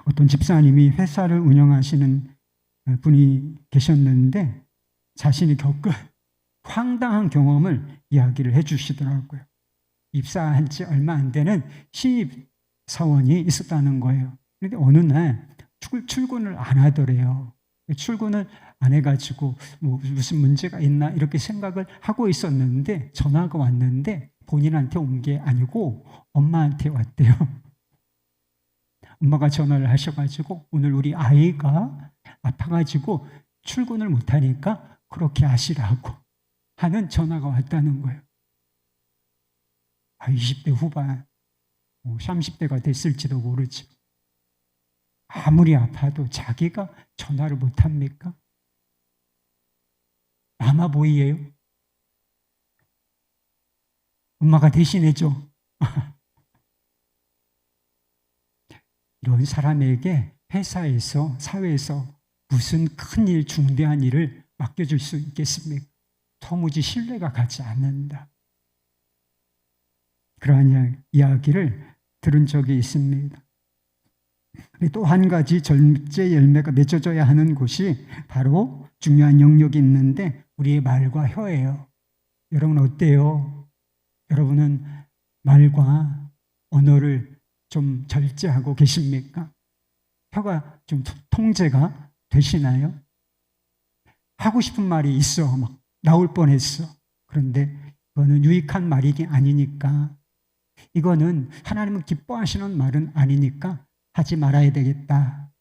어떤 집사님이 회사를 운영하시는 분이 계셨는데 자신이 겪은 황당한 경험을 이야기를 해 주시더라고요. 입사한 지 얼마 안 되는 신입사원이 있었다는 거예요. 그런데 어느 날 출근을 안 하더래요. 출근을 안 해가지고 무슨 문제가 있나 이렇게 생각을 하고 있었는데 전화가 왔는데 본인한테 온 게 아니고 엄마한테 왔대요. 엄마가 전화를 하셔가지고 오늘 우리 아이가 아파가지고 출근을 못하니까 그렇게 하시라고 하는 전화가 왔다는 거예요. 20대 후반, 30대가 됐을지도 모르지. 아무리 아파도 자기가 전화를 못합니까? 마마보이예요? 엄마가 대신해줘. 이런 사람에게 회사에서, 사회에서 무슨 큰일, 중대한 일을 맡겨줄 수 있겠습니까? 도무지 신뢰가 가지 않는다. 그러한 이야기를 들은 적이 있습니다. 또 한 가지 절제 열매가 맺어져야 하는 곳이 바로 중요한 영역이 있는데 우리의 말과 혀예요. 여러분 어때요? 여러분은 말과 언어를 좀 절제하고 계십니까? 혀가 좀 통제가 되시나요? 하고 싶은 말이 있어. 막 나올 뻔했어. 그런데 그거는 유익한 말이 아니니까 이거는 하나님은 기뻐하시는 말은 아니니까 하지 말아야 되겠다.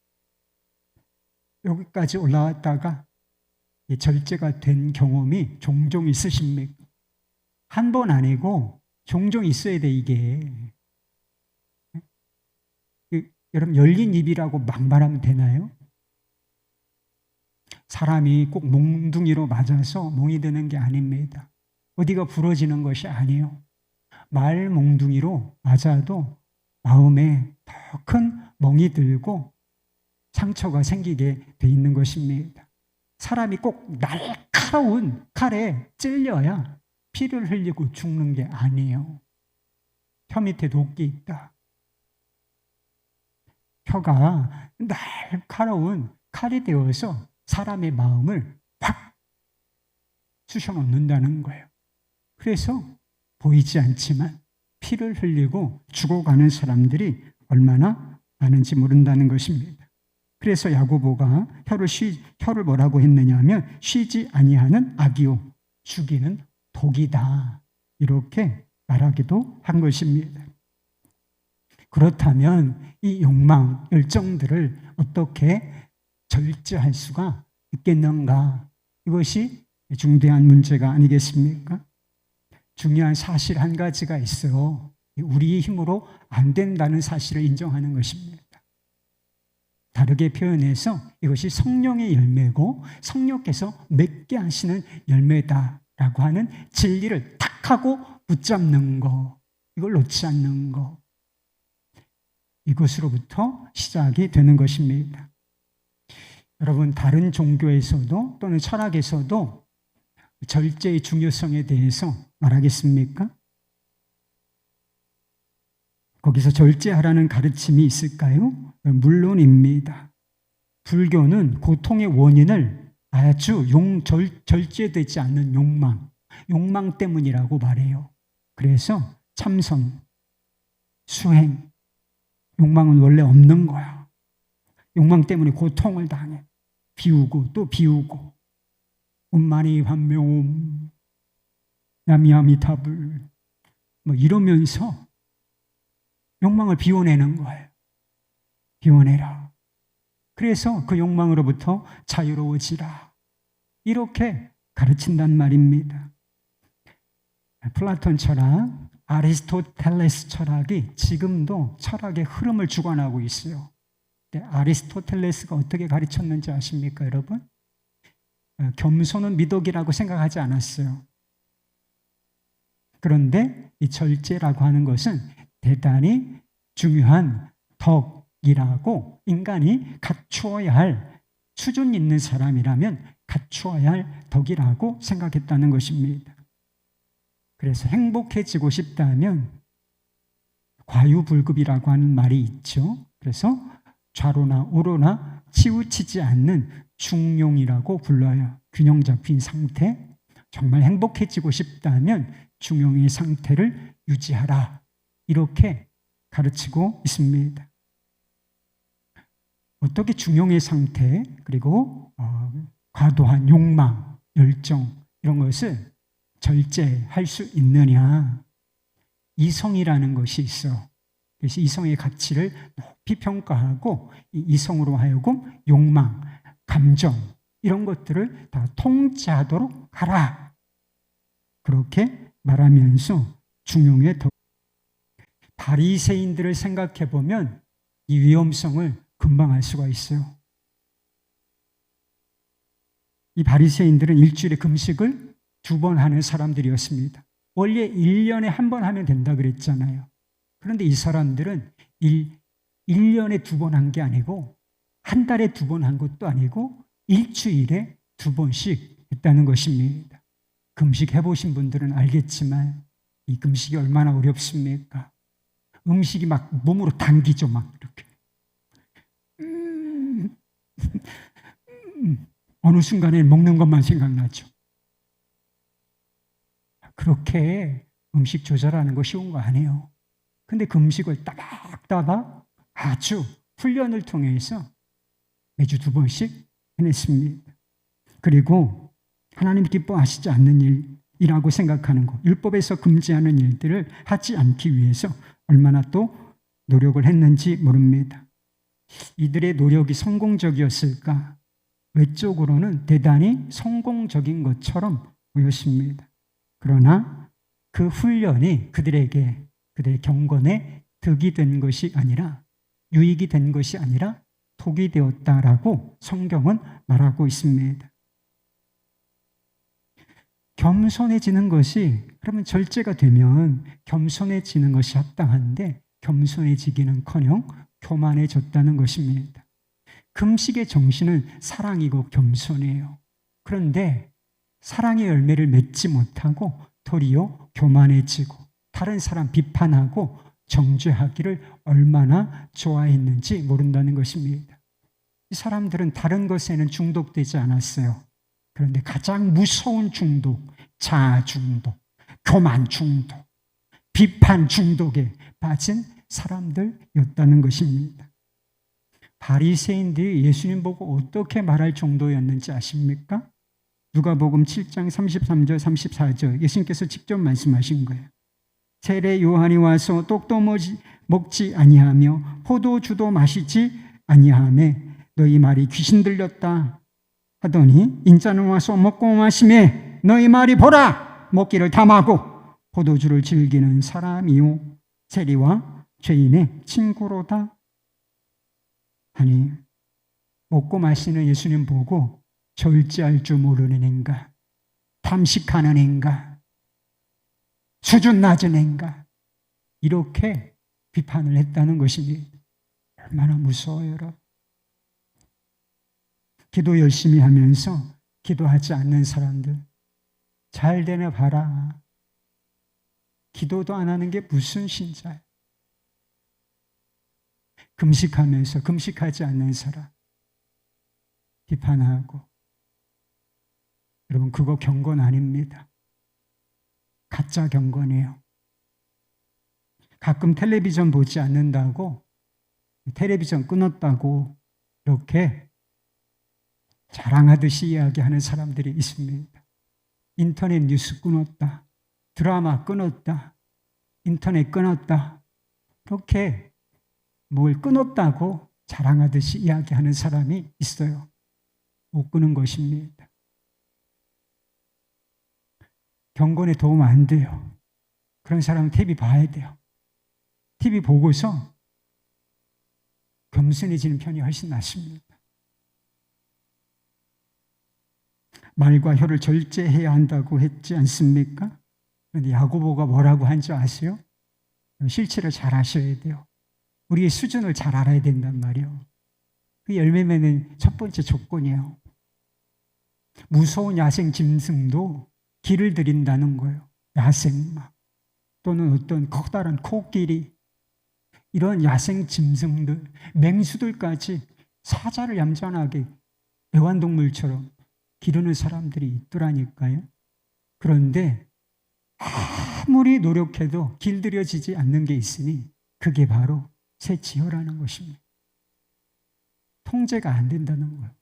여기까지 올라왔다가 절제가 된 경험이 종종 있으십니까? 한 번 아니고 종종 있어야 돼 이게. 여러분 열린 입이라고 막 말하면 되나요? 사람이 꼭 몽둥이로 맞아서 몽이 드는 게 아닙니다. 어디가 부러지는 것이 아니에요. 말 몽둥이로 맞아도 마음에 더 큰 멍이 들고 상처가 생기게 돼 있는 것입니다. 사람이 꼭 날카로운 칼에 찔려야 피를 흘리고 죽는 게 아니에요. 혀 밑에 도끼 있다. 혀가 날카로운 칼이 되어서 사람의 마음을 확 쑤셔놓는다는 거예요. 그래서 보이지 않지만 피를 흘리고 죽어가는 사람들이 얼마나 많은지 모른다는 것입니다. 그래서 야고보가 혀를 뭐라고 했느냐 하면 쉬지 아니하는 악이요 죽이는 독이다. 이렇게 말하기도 한 것입니다. 그렇다면 이 욕망, 열정들을 어떻게 절제할 수가 있겠는가? 이것이 중대한 문제가 아니겠습니까? 중요한 사실 한 가지가 있어요. 우리의 힘으로 안 된다는 사실을 인정하는 것입니다. 다르게 표현해서 이것이 성령의 열매고 성령께서 맺게 하시는 열매다라고 하는 진리를 탁 하고 붙잡는 거, 이걸 놓지 않는 거, 이것으로부터 시작이 되는 것입니다. 여러분 다른 종교에서도 또는 철학에서도 절제의 중요성에 대해서 말하겠습니까? 거기서 절제하라는 가르침이 있을까요? 물론입니다. 불교는 고통의 원인을 아주 절제되지 않는 욕망 때문이라고 말해요. 그래서 참선, 수행, 욕망은 원래 없는 거야. 욕망 때문에 고통을 당해. 비우고 또 비우고. 옴마니 환묘옴 야미아미타불 뭐 이러면서 욕망을 비워내는 거예요. 비워내라. 그래서 그 욕망으로부터 자유로워지라. 이렇게 가르친단 말입니다. 플라톤 철학, 아리스토텔레스 철학이 지금도 철학의 흐름을 주관하고 있어요. 아리스토텔레스가 어떻게 가르쳤는지 아십니까, 여러분? 겸손은 미덕이라고 생각하지 않았어요. 그런데 이 절제라고 하는 것은 대단히 중요한 덕이라고, 인간이 갖추어야 할, 수준 있는 사람이라면 갖추어야 할 덕이라고 생각했다는 것입니다. 그래서 행복해지고 싶다면 과유불급이라고 하는 말이 있죠. 그래서 좌로나 우로나 치우치지 않는 중용이라고 불러요. 균형 잡힌 상태. 정말 행복해지고 싶다면 중용의 상태를 유지하라. 이렇게 가르치고 있습니다. 어떻게 중용의 상태, 그리고 과도한 욕망, 열정 이런 것을 절제할 수 있느냐? 이성이라는 것이 있어. 그래서 이성의 가치를 높이 평가하고 이성으로 하여금 욕망, 감정 이런 것들을 다 통제하도록 하라. 그렇게 말하면서 중용의 덕. 바리새인들을 생각해 보면 이 위험성을 금방 알 수가 있어요. 이 바리새인들은 일주일에 금식을 2번 하는 사람들이었습니다. 원래 1년에 1번 하면 된다 그랬잖아요. 그런데 이 사람들은 1년에 2번 한 게 아니고 한 달에 2번 한 것도 아니고 일주일에 2번씩 했다는 것입니다. 금식 해보신 분들은 알겠지만 이 금식이 얼마나 어렵습니까? 음식이 막 몸으로 당기죠. 막 이렇게. 어느 순간에 먹는 것만 생각나죠. 그렇게 음식 조절하는 거 쉬운 거 아니에요. 근데 그 음식을 따박따박 아주 훈련을 통해서 매주 2번씩 해냈습니다. 그리고 하나님 기뻐하시지 않는 일이라고 생각하는 것, 율법에서 금지하는 일들을 하지 않기 위해서 얼마나 또 노력을 했는지 모릅니다. 이들의 노력이 성공적이었을까? 외적으로는 대단히 성공적인 것처럼 보였습니다. 그러나 그 훈련이 그들의 경건에 득이 된 것이 아니라, 유익이 된 것이 아니라 독이 되었다라고 성경은 말하고 있습니다. 겸손해지는 것이, 그러면 절제가 되면 겸손해지는 것이 합당한데 겸손해지기는커녕 교만해졌다는 것입니다. 금식의 정신은 사랑이고 겸손이에요. 그런데 사랑의 열매를 맺지 못하고 도리어 교만해지고 다른 사람 비판하고 정죄하기를 얼마나 좋아했는지 모른다는 것입니다. 이 사람들은 다른 것에는 중독되지 않았어요. 그런데 가장 무서운 중독, 자아 중독, 교만 중독, 비판 중독에 빠진 사람들이었다는 것입니다. 바리새인들이 예수님 보고 어떻게 말할 정도였는지 아십니까? 누가복음 7장 33절 34절 예수님께서 직접 말씀하신 거예요. 세례 요한이 와서 떡도 먹지 아니하며 포도주도 마시지 아니하며 너희 말이 귀신 들렸다 하더니 인자는 와서 먹고 마시매 너희 말이 보라 먹기를 탐하고 포도주를 즐기는 사람이요 세리와 죄인의 친구로다 하니, 먹고 마시는 예수님 보고 절제할 줄 모르는 인간, 탐식하는 인간, 수준 낮은 인간, 이렇게 비판을 했다는 것입니다. 얼마나 무서워요, 여러분. 기도 열심히 하면서 기도하지 않는 사람들 잘 되나 봐라. 기도도 안 하는 게 무슨 신자예요. 금식하면서 금식하지 않는 사람 비판하고, 여러분 그거 경건 아닙니다. 가짜 경건이에요. 가끔 텔레비전 보지 않는다고, 텔레비전 끊었다고 이렇게 자랑하듯이 이야기하는 사람들이 있습니다. 인터넷 뉴스 끊었다, 드라마 끊었다, 인터넷 끊었다, 그렇게 뭘 끊었다고 자랑하듯이 이야기하는 사람이 있어요. 못 끊은 것입니다. 경건에 도움 안 돼요. 그런 사람은 TV 봐야 돼요. TV 보고서 겸손해지는 편이 훨씬 낫습니다. 말과 혀를 절제해야 한다고 했지 않습니까? 그런데 야고보가 뭐라고 한 줄 아세요? 실체를 잘 아셔야 돼요. 우리의 수준을 잘 알아야 된단 말이에요. 그 열매 맺는 첫 번째 조건이에요. 무서운 야생 짐승도 길을 들인다는 거예요. 야생마 또는 어떤 커다란 코끼리, 이런 야생 짐승들, 맹수들까지 사자를 얌전하게 애완동물처럼 기르는 사람들이 있더라니까요. 그런데 아무리 노력해도 길들여지지 않는 게 있으니 그게 바로 새 지혈하는 것입니다. 통제가 안 된다는 거예요.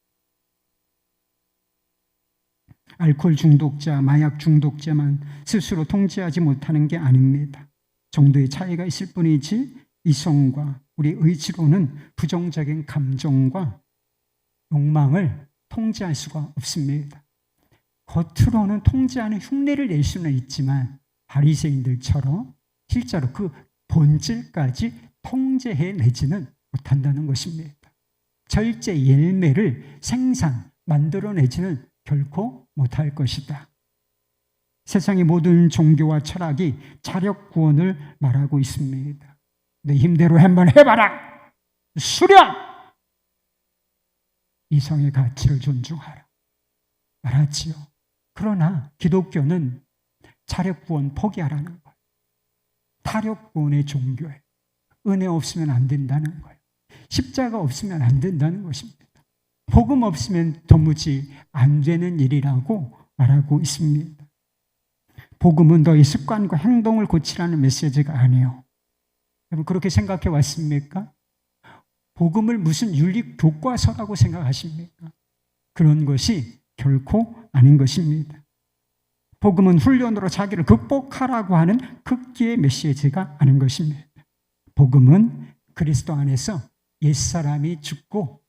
알코올 중독자, 마약 중독자만 스스로 통제하지 못하는 게 아닙니다. 정도의 차이가 있을 뿐이지 이성과 우리 의지로는 부정적인 감정과 욕망을 통제할 수가 없습니다. 겉으로는 통제하는 흉내를 낼 수는 있지만 바리새인들처럼 실제로 그 본질까지 통제해내지는 못한다는 것입니다. 절제 열매를 만들어내지는 결코 못할 것이다. 세상의 모든 종교와 철학이 자력 구원을 말하고 있습니다. 내 힘대로 한번 해봐라. 수련! 이성의 가치를 존중하라. 알았지요? 그러나 기독교는 자력 구원 포기하라는 거예요. 타력 구원의 종교예요. 은혜 없으면 안 된다는 거예요. 십자가 없으면 안 된다는 것입니다. 복음 없으면 도무지 안 되는 일이라고 말하고 있습니다. 복음은 너희 습관과 행동을 고치라는 메시지가 아니에요. 여러분 그렇게 생각해 왔습니까? 복음을 무슨 윤리 교과서라고 생각하십니까? 그런 것이 결코 아닌 것입니다. 복음은 훈련으로 자기를 극복하라고 하는 극기의 메시지가 아닌 것입니다. 복음은 그리스도 안에서 옛사람이 죽고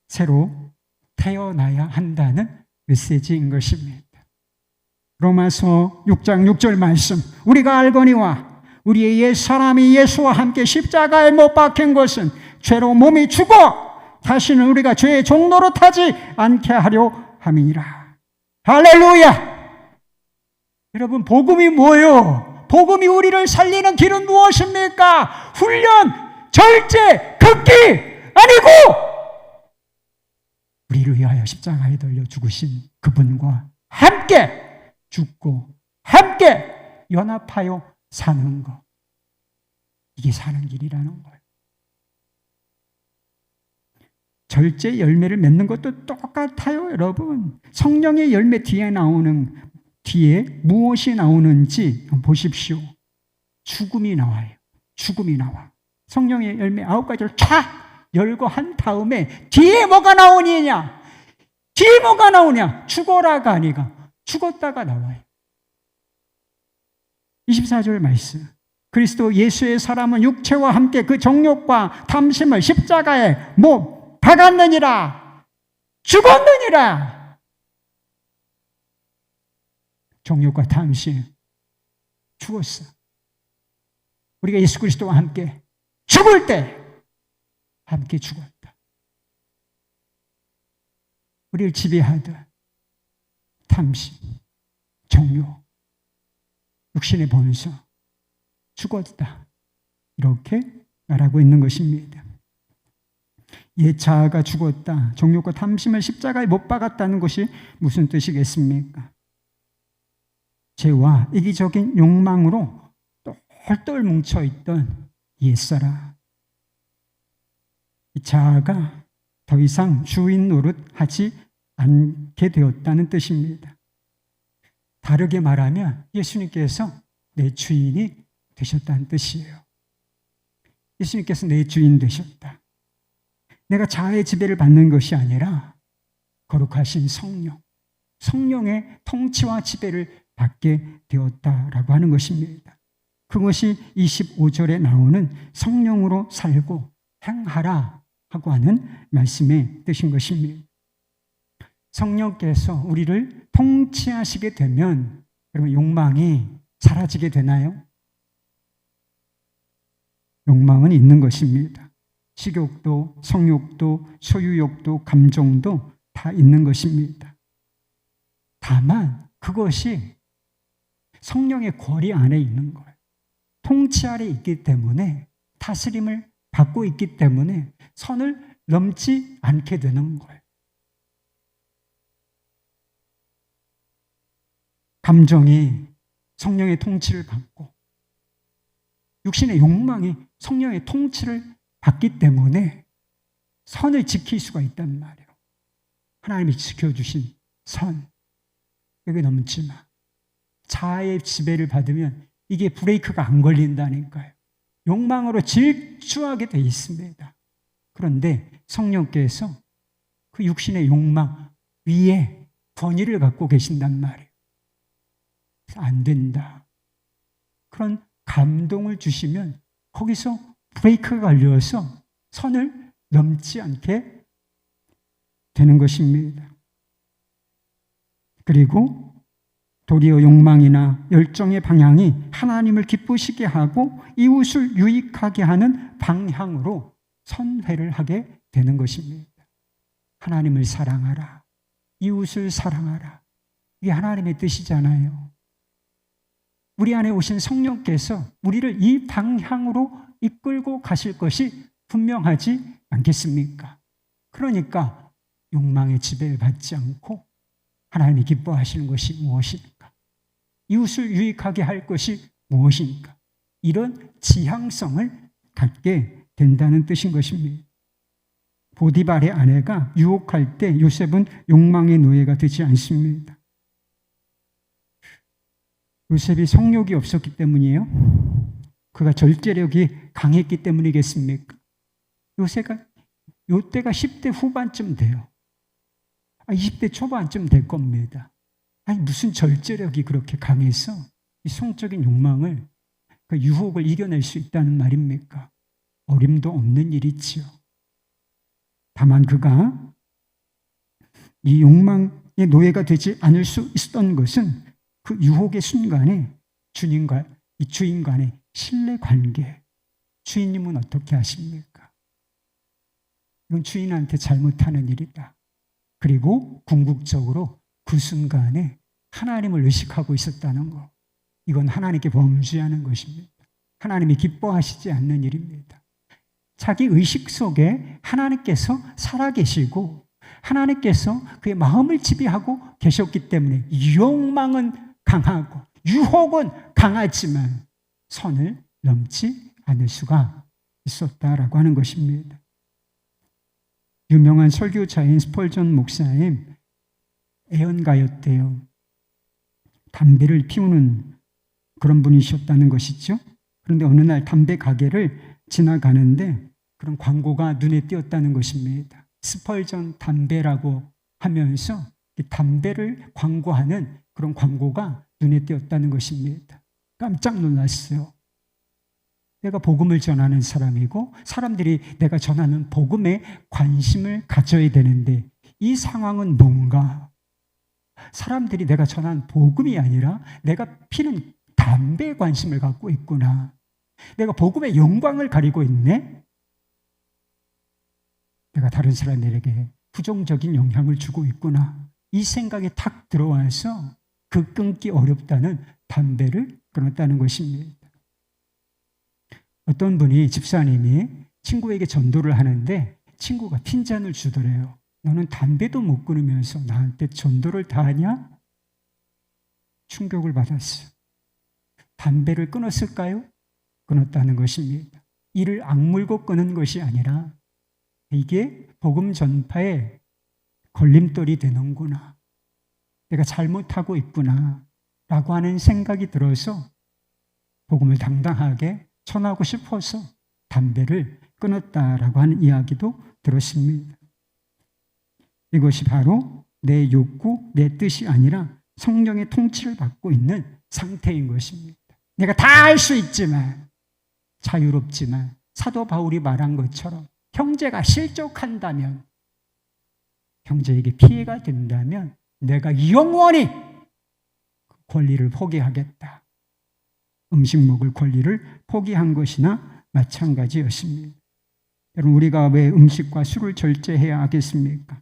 새로 태어나야 한다는 메시지인 것입니다. 로마서 6장 6절 말씀, 우리가 알거니와 우리의 옛사람이 예수와 함께 십자가에 못 박힌 것은 죄로 몸이 죽어 다시는 우리가 죄의 종로로 타지 않게 하려 함이니라. 할렐루야! 여러분 복음이 뭐예요? 복음이 우리를 살리는 길은 무엇입니까? 훈련, 절제, 극기 아니고 우리를 위하여 십자가에 달려 죽으신 그분과 함께 죽고 함께 연합하여 사는 것. 이게 사는 길이라는 거예요. 절제 열매를 맺는 것도 똑같아요, 여러분. 성령의 열매 뒤에 무엇이 나오는지 보십시오. 죽음이 나와요. 죽음이 나와. 성령의 열매 9가지를 쫙 열고 한 다음에 뒤에 뭐가 나오느냐? 뒤에 뭐가 나오냐? 죽어라가 아니라 죽었다가 나와요. 24절 말씀. 그리스도 예수의 사람은 육체와 함께 그 정욕과 탐심을 십자가에 못 박았느니라. 죽었느니라. 정욕과 탐심 죽었어. 우리가 예수 그리스도와 함께 죽을 때 함께 죽었다. 우리를 지배하던 탐심, 정욕, 육신의 본성 죽었다. 이렇게 말하고 있는 것입니다. 옛 자아가 죽었다. 정욕과 탐심을 십자가에 못 박았다는 것이 무슨 뜻이겠습니까? 죄와 이기적인 욕망으로 똘똘 뭉쳐있던 옛사라. 이 자아가 더 이상 주인 노릇하지 않게 되었다는 뜻입니다. 다르게 말하면 예수님께서 내 주인이 되셨다는 뜻이에요. 예수님께서 내 주인 되셨다. 내가 자아의 지배를 받는 것이 아니라 거룩하신 성령의 통치와 지배를 받게 되었다라고 하는 것입니다. 그것이 25절에 나오는 성령으로 살고 행하라 하고 하는 말씀의 뜻인 것입니다. 성령께서 우리를 통치하시게 되면 여러분 욕망이 사라지게 되나요? 욕망은 있는 것입니다. 식욕도, 성욕도, 소유욕도, 감정도 다 있는 것입니다. 다만 그것이 성령의 권위 안에 있는 거예요. 통치 아래 있기 때문에, 다스림을 받고 있기 때문에 선을 넘지 않게 되는 거예요. 감정이 성령의 통치를 받고 육신의 욕망이 성령의 통치를 받기 때문에 선을 지킬 수가 있단 말이에요. 하나님이 지켜주신 선, 여기 넘지 마. 자아의 지배를 받으면 이게 브레이크가 안 걸린다니까요. 욕망으로 질주하게 돼 있습니다. 그런데 성령께서 그 육신의 욕망 위에 권위를 갖고 계신단 말이에요. 안 된다. 그런 감동을 주시면 거기서 브레이크가 걸려서 선을 넘지 않게 되는 것입니다. 그리고 도리어 욕망이나 열정의 방향이 하나님을 기쁘시게 하고 이웃을 유익하게 하는 방향으로 선회를 하게 되는 것입니다. 하나님을 사랑하라. 이웃을 사랑하라. 이게 하나님의 뜻이잖아요. 우리 안에 오신 성령께서 우리를 이 방향으로 이끌고 가실 것이 분명하지 않겠습니까? 그러니까 욕망의 지배를 받지 않고 하나님이 기뻐하시는 것이 무엇입니까? 이웃을 유익하게 할 것이 무엇입니까? 이런 지향성을 갖게 된다는 뜻인 것입니다. 보디발의 아내가 유혹할 때 요셉은 욕망의 노예가 되지 않습니다. 요셉이 성욕이 없었기 때문이에요? 그가 절제력이 강했기 때문이겠습니까? 요때가 10대 후반쯤 돼요. 20대 초반쯤 될 겁니다. 아니 무슨 절제력이 그렇게 강해서 이 성적인 욕망을, 그 유혹을 이겨낼 수 있다는 말입니까? 어림도 없는 일이지요. 다만 그가 이 욕망의 노예가 되지 않을 수 있었던 것은 그 유혹의 순간에 주님과 이 주인 간의 신뢰 관계. 주인님은 어떻게 하십니까? 이건 주인한테 잘못하는 일이다. 그리고 궁극적으로 그 순간에 하나님을 의식하고 있었다는 것. 이건 하나님께 범죄하는 것입니다. 하나님이 기뻐하시지 않는 일입니다. 자기 의식 속에 하나님께서 살아계시고 하나님께서 그의 마음을 지배하고 계셨기 때문에 욕망은 강하고 유혹은 강하지만 선을 넘지 않을 수가 있었다라고 하는 것입니다. 유명한 설교자인 스펄전 목사님 애연가였대요. 담배를 피우는 그런 분이셨다는 것이죠. 그런데 어느 날 담배 가게를 지나가는데 그런 광고가 눈에 띄었다는 것입니다. 스펄전 담배라고 하면서 담배를 광고하는 그런 광고가 눈에 띄었다는 것입니다. 깜짝 놀랐어요. 내가 복음을 전하는 사람이고 사람들이 내가 전하는 복음에 관심을 가져야 되는데 이 상황은 뭔가? 사람들이 내가 전한 복음이 아니라 내가 피는 담배에 관심을 갖고 있구나. 내가 복음의 영광을 가리고 있네. 내가 다른 사람들에게 부정적인 영향을 주고 있구나. 이 생각이 탁 들어와서 그 끊기 어렵다는 담배를 끊었다는 것입니다. 어떤 분이 집사님이 친구에게 전도를 하는데 친구가 핀잔을 주더래요. 너는 담배도 못 끊으면서 나한테 전도를 다 하냐? 충격을 받았어요. 담배를 끊었을까요? 끊었다는 것입니다. 이를 악물고 끄는 것이 아니라 이게 복음 전파에 걸림돌이 되는구나. 내가 잘못하고 있구나. 라고 하는 생각이 들어서 복음을 당당하게 전하고 싶어서 담배를 끊었다라고 하는 이야기도 들었습니다. 이것이 바로 내 욕구, 내 뜻이 아니라 성령의 통치를 받고 있는 상태인 것입니다. 내가 다 할 수 있지만, 자유롭지만 사도 바울이 말한 것처럼 형제가 실족한다면, 형제에게 피해가 된다면 내가 영원히 권리를 포기하겠다. 음식 먹을 권리를 포기한 것이나 마찬가지였습니다. 여러분, 우리가 왜 음식과 술을 절제해야 하겠습니까?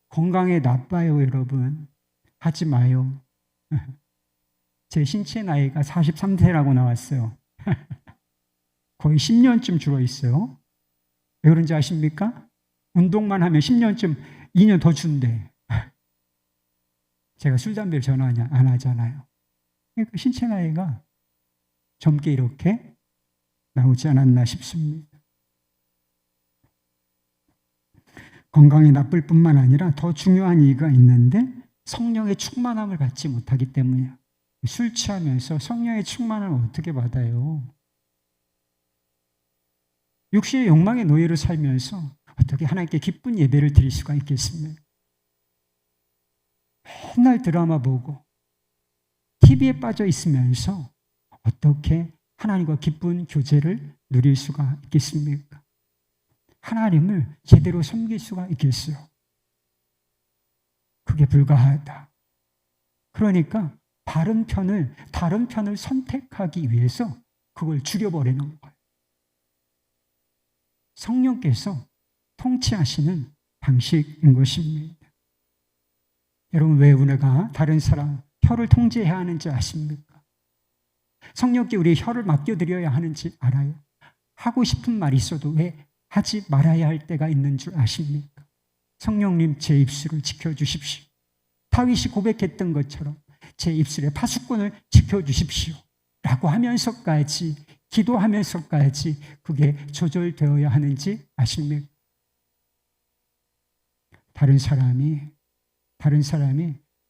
건강에 나빠요, 여러분. 하지 마요. 제 신체 나이가 43세라고 나왔어요. 거의 10년쯤 줄어 있어요. 왜 그런지 아십니까? 운동만 하면 10년쯤, 2년 더 준대. 제가 술, 담배를 전혀 안 하잖아요. 그러니까 신체 나이가 젊게 이렇게 나오지 않았나 싶습니다. 건강이 나쁠 뿐만 아니라 더 중요한 이유가 있는데 성령의 충만함을 받지 못하기 때문이에요. 술 취하면서 성령의 충만함을 어떻게 받아요? 육신의 욕망의 노예로 살면서 어떻게 하나님께 기쁜 예배를 드릴 수가 있겠습니까? 맨날 드라마 보고 TV에 빠져 있으면서 어떻게 하나님과 기쁜 교제를 누릴 수가 있겠습니까? 하나님을 제대로 섬길 수가 있겠어요? 그게 불가하다. 그러니까 다른 편을 선택하기 위해서 그걸 죽여버리는 거예요. 성령께서 통치하시는 방식인 것입니다. 여러분, 왜 우리가 다른 사람 혀를 통제해야 하는지 아십니까? 성령께 우리의 혀를 맡겨드려야 하는지 알아요? 하고 싶은 말이 있어도 왜 하지 말아야 할 때가 있는 줄 아십니까? 성령님, 제 입술을 지켜주십시오. 다윗이 고백했던 것처럼 제 입술의 파수꾼을 지켜주십시오. 라고 하면서까지, 기도하면서까지 그게 조절되어야 하는지 아십니까? 다른 사람이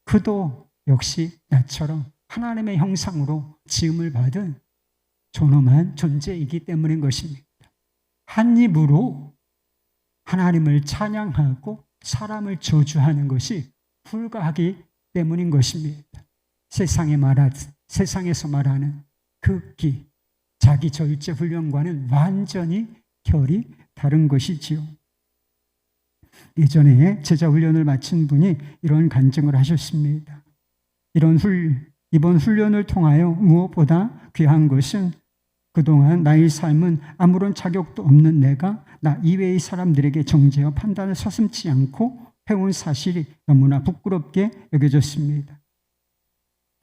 그도 역시 나처럼 하나님의 형상으로 지음을 받은 존엄한 존재이기 때문인 것입니다. 한 입으로 하나님을 찬양하고 사람을 저주하는 것이 불가하기 때문인 것입니다. 세상에서 말하는 극기, 자기 절제 훈련과는 완전히 결이 다른 것이지요. 예전에 제자 훈련을 마친 분이 이런 간증을 하셨습니다. 이번 훈련을 통하여 무엇보다 귀한 것은 그동안 나의 삶은 아무런 자격도 없는 내가 나 이외의 사람들에게 정죄와 판단을 서슴지 않고 해온 사실이 너무나 부끄럽게 여겨졌습니다.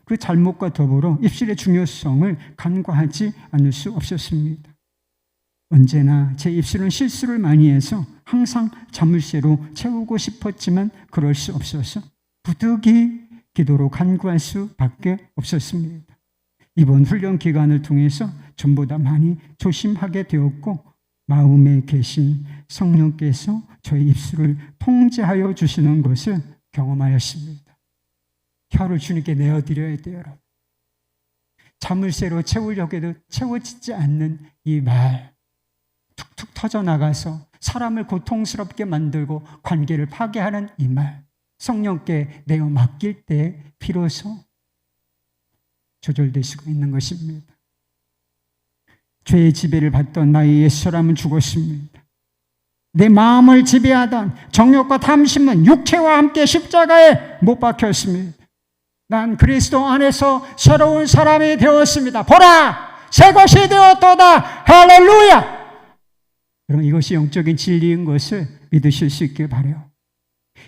그 잘못과 더불어 입술의 중요성을 간과하지 않을 수 없었습니다. 언제나 제 입술은 실수를 많이 해서 항상 자물쇠로 채우고 싶었지만 그럴 수 없어서 부득이 기도로 간구할 수밖에 없었습니다. 이번 훈련 기간을 통해서 전보다 많이 조심하게 되었고 마음에 계신 성령께서 저의 입술을 통제하여 주시는 것을 경험하였습니다. 혀를 주님께 내어드려야 돼요, 여러분. 자물쇠로 채우려고 해도 채워지지 않는 이 말, 툭툭 터져나가서 사람을 고통스럽게 만들고 관계를 파괴하는 이 말, 성령께 내어 맡길 때 비로소 조절될 수가 있는 것입니다. 죄의 지배를 받던 나의 옛사람은 죽었습니다. 내 마음을 지배하던 정욕과 탐심은 육체와 함께 십자가에 못 박혔습니다. 난 그리스도 안에서 새로운 사람이 되었습니다. 보라! 새 것이 되었도다! 할렐루야! 여러분, 이것이 영적인 진리인 것을 믿으실 수 있길 바라요.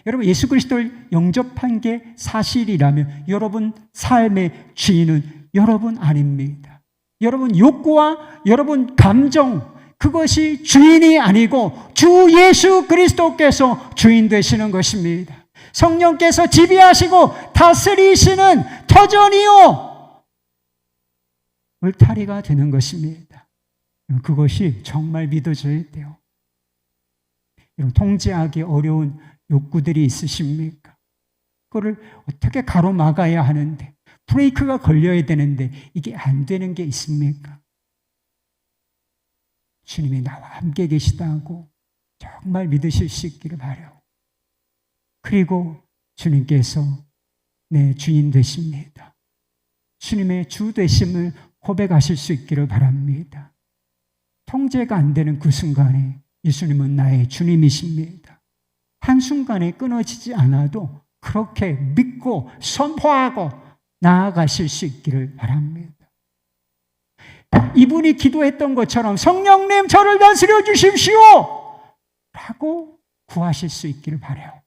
여러분, 예수 그리스도를 영접한 게 사실이라면 여러분 삶의 주인은 여러분 아닙니다. 여러분 욕구와 여러분 감정, 그것이 주인이 아니고 주 예수 그리스도께서 주인 되시는 것입니다. 성령께서 지배하시고 다스리시는 터전이요 울타리가 되는 것입니다. 그것이 정말 믿어져야 돼요. 여러분, 통제하기 어려운 욕구들이 있으십니까? 그거를 어떻게 가로막아야 하는데, 브레이크가 걸려야 되는데 이게 안 되는 게 있습니까? 주님이 나와 함께 계시다고 정말 믿으실 수 있기를 바라요. 그리고 주님께서 내 주인 되십니다. 주님의 주 되심을 고백하실 수 있기를 바랍니다. 통제가 안 되는 그 순간에 예수님은 나의 주님이십니다. 한순간에 끊어지지 않아도 그렇게 믿고 선포하고 나아가실 수 있기를 바랍니다. 이분이 기도했던 것처럼 성령님 저를 다스려 주십시오! 라고 구하실 수 있기를 바라요.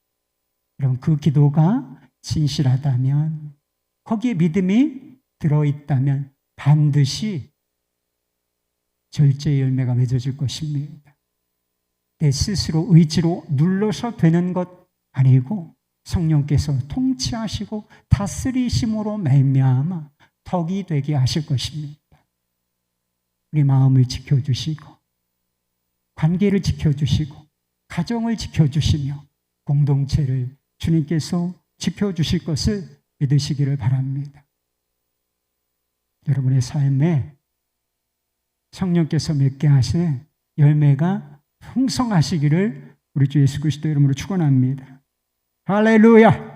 여러분, 그 기도가 진실하다면, 거기에 믿음이 들어있다면 반드시 절제의 열매가 맺어질 것입니다. 내 스스로 의지로 눌러서 되는 것 아니고 성령께서 통치하시고 다스리심으로 말미암아 덕이 되게 하실 것입니다. 우리 마음을 지켜주시고 관계를 지켜주시고 가정을 지켜주시며 공동체를 주님께서 지켜주실 것을 믿으시기를 바랍니다. 여러분의 삶에 성령께서 맺게 하신 열매가 풍성하시기를 우리 주 예수 그리스도 이름으로 축원합니다. 할렐루야!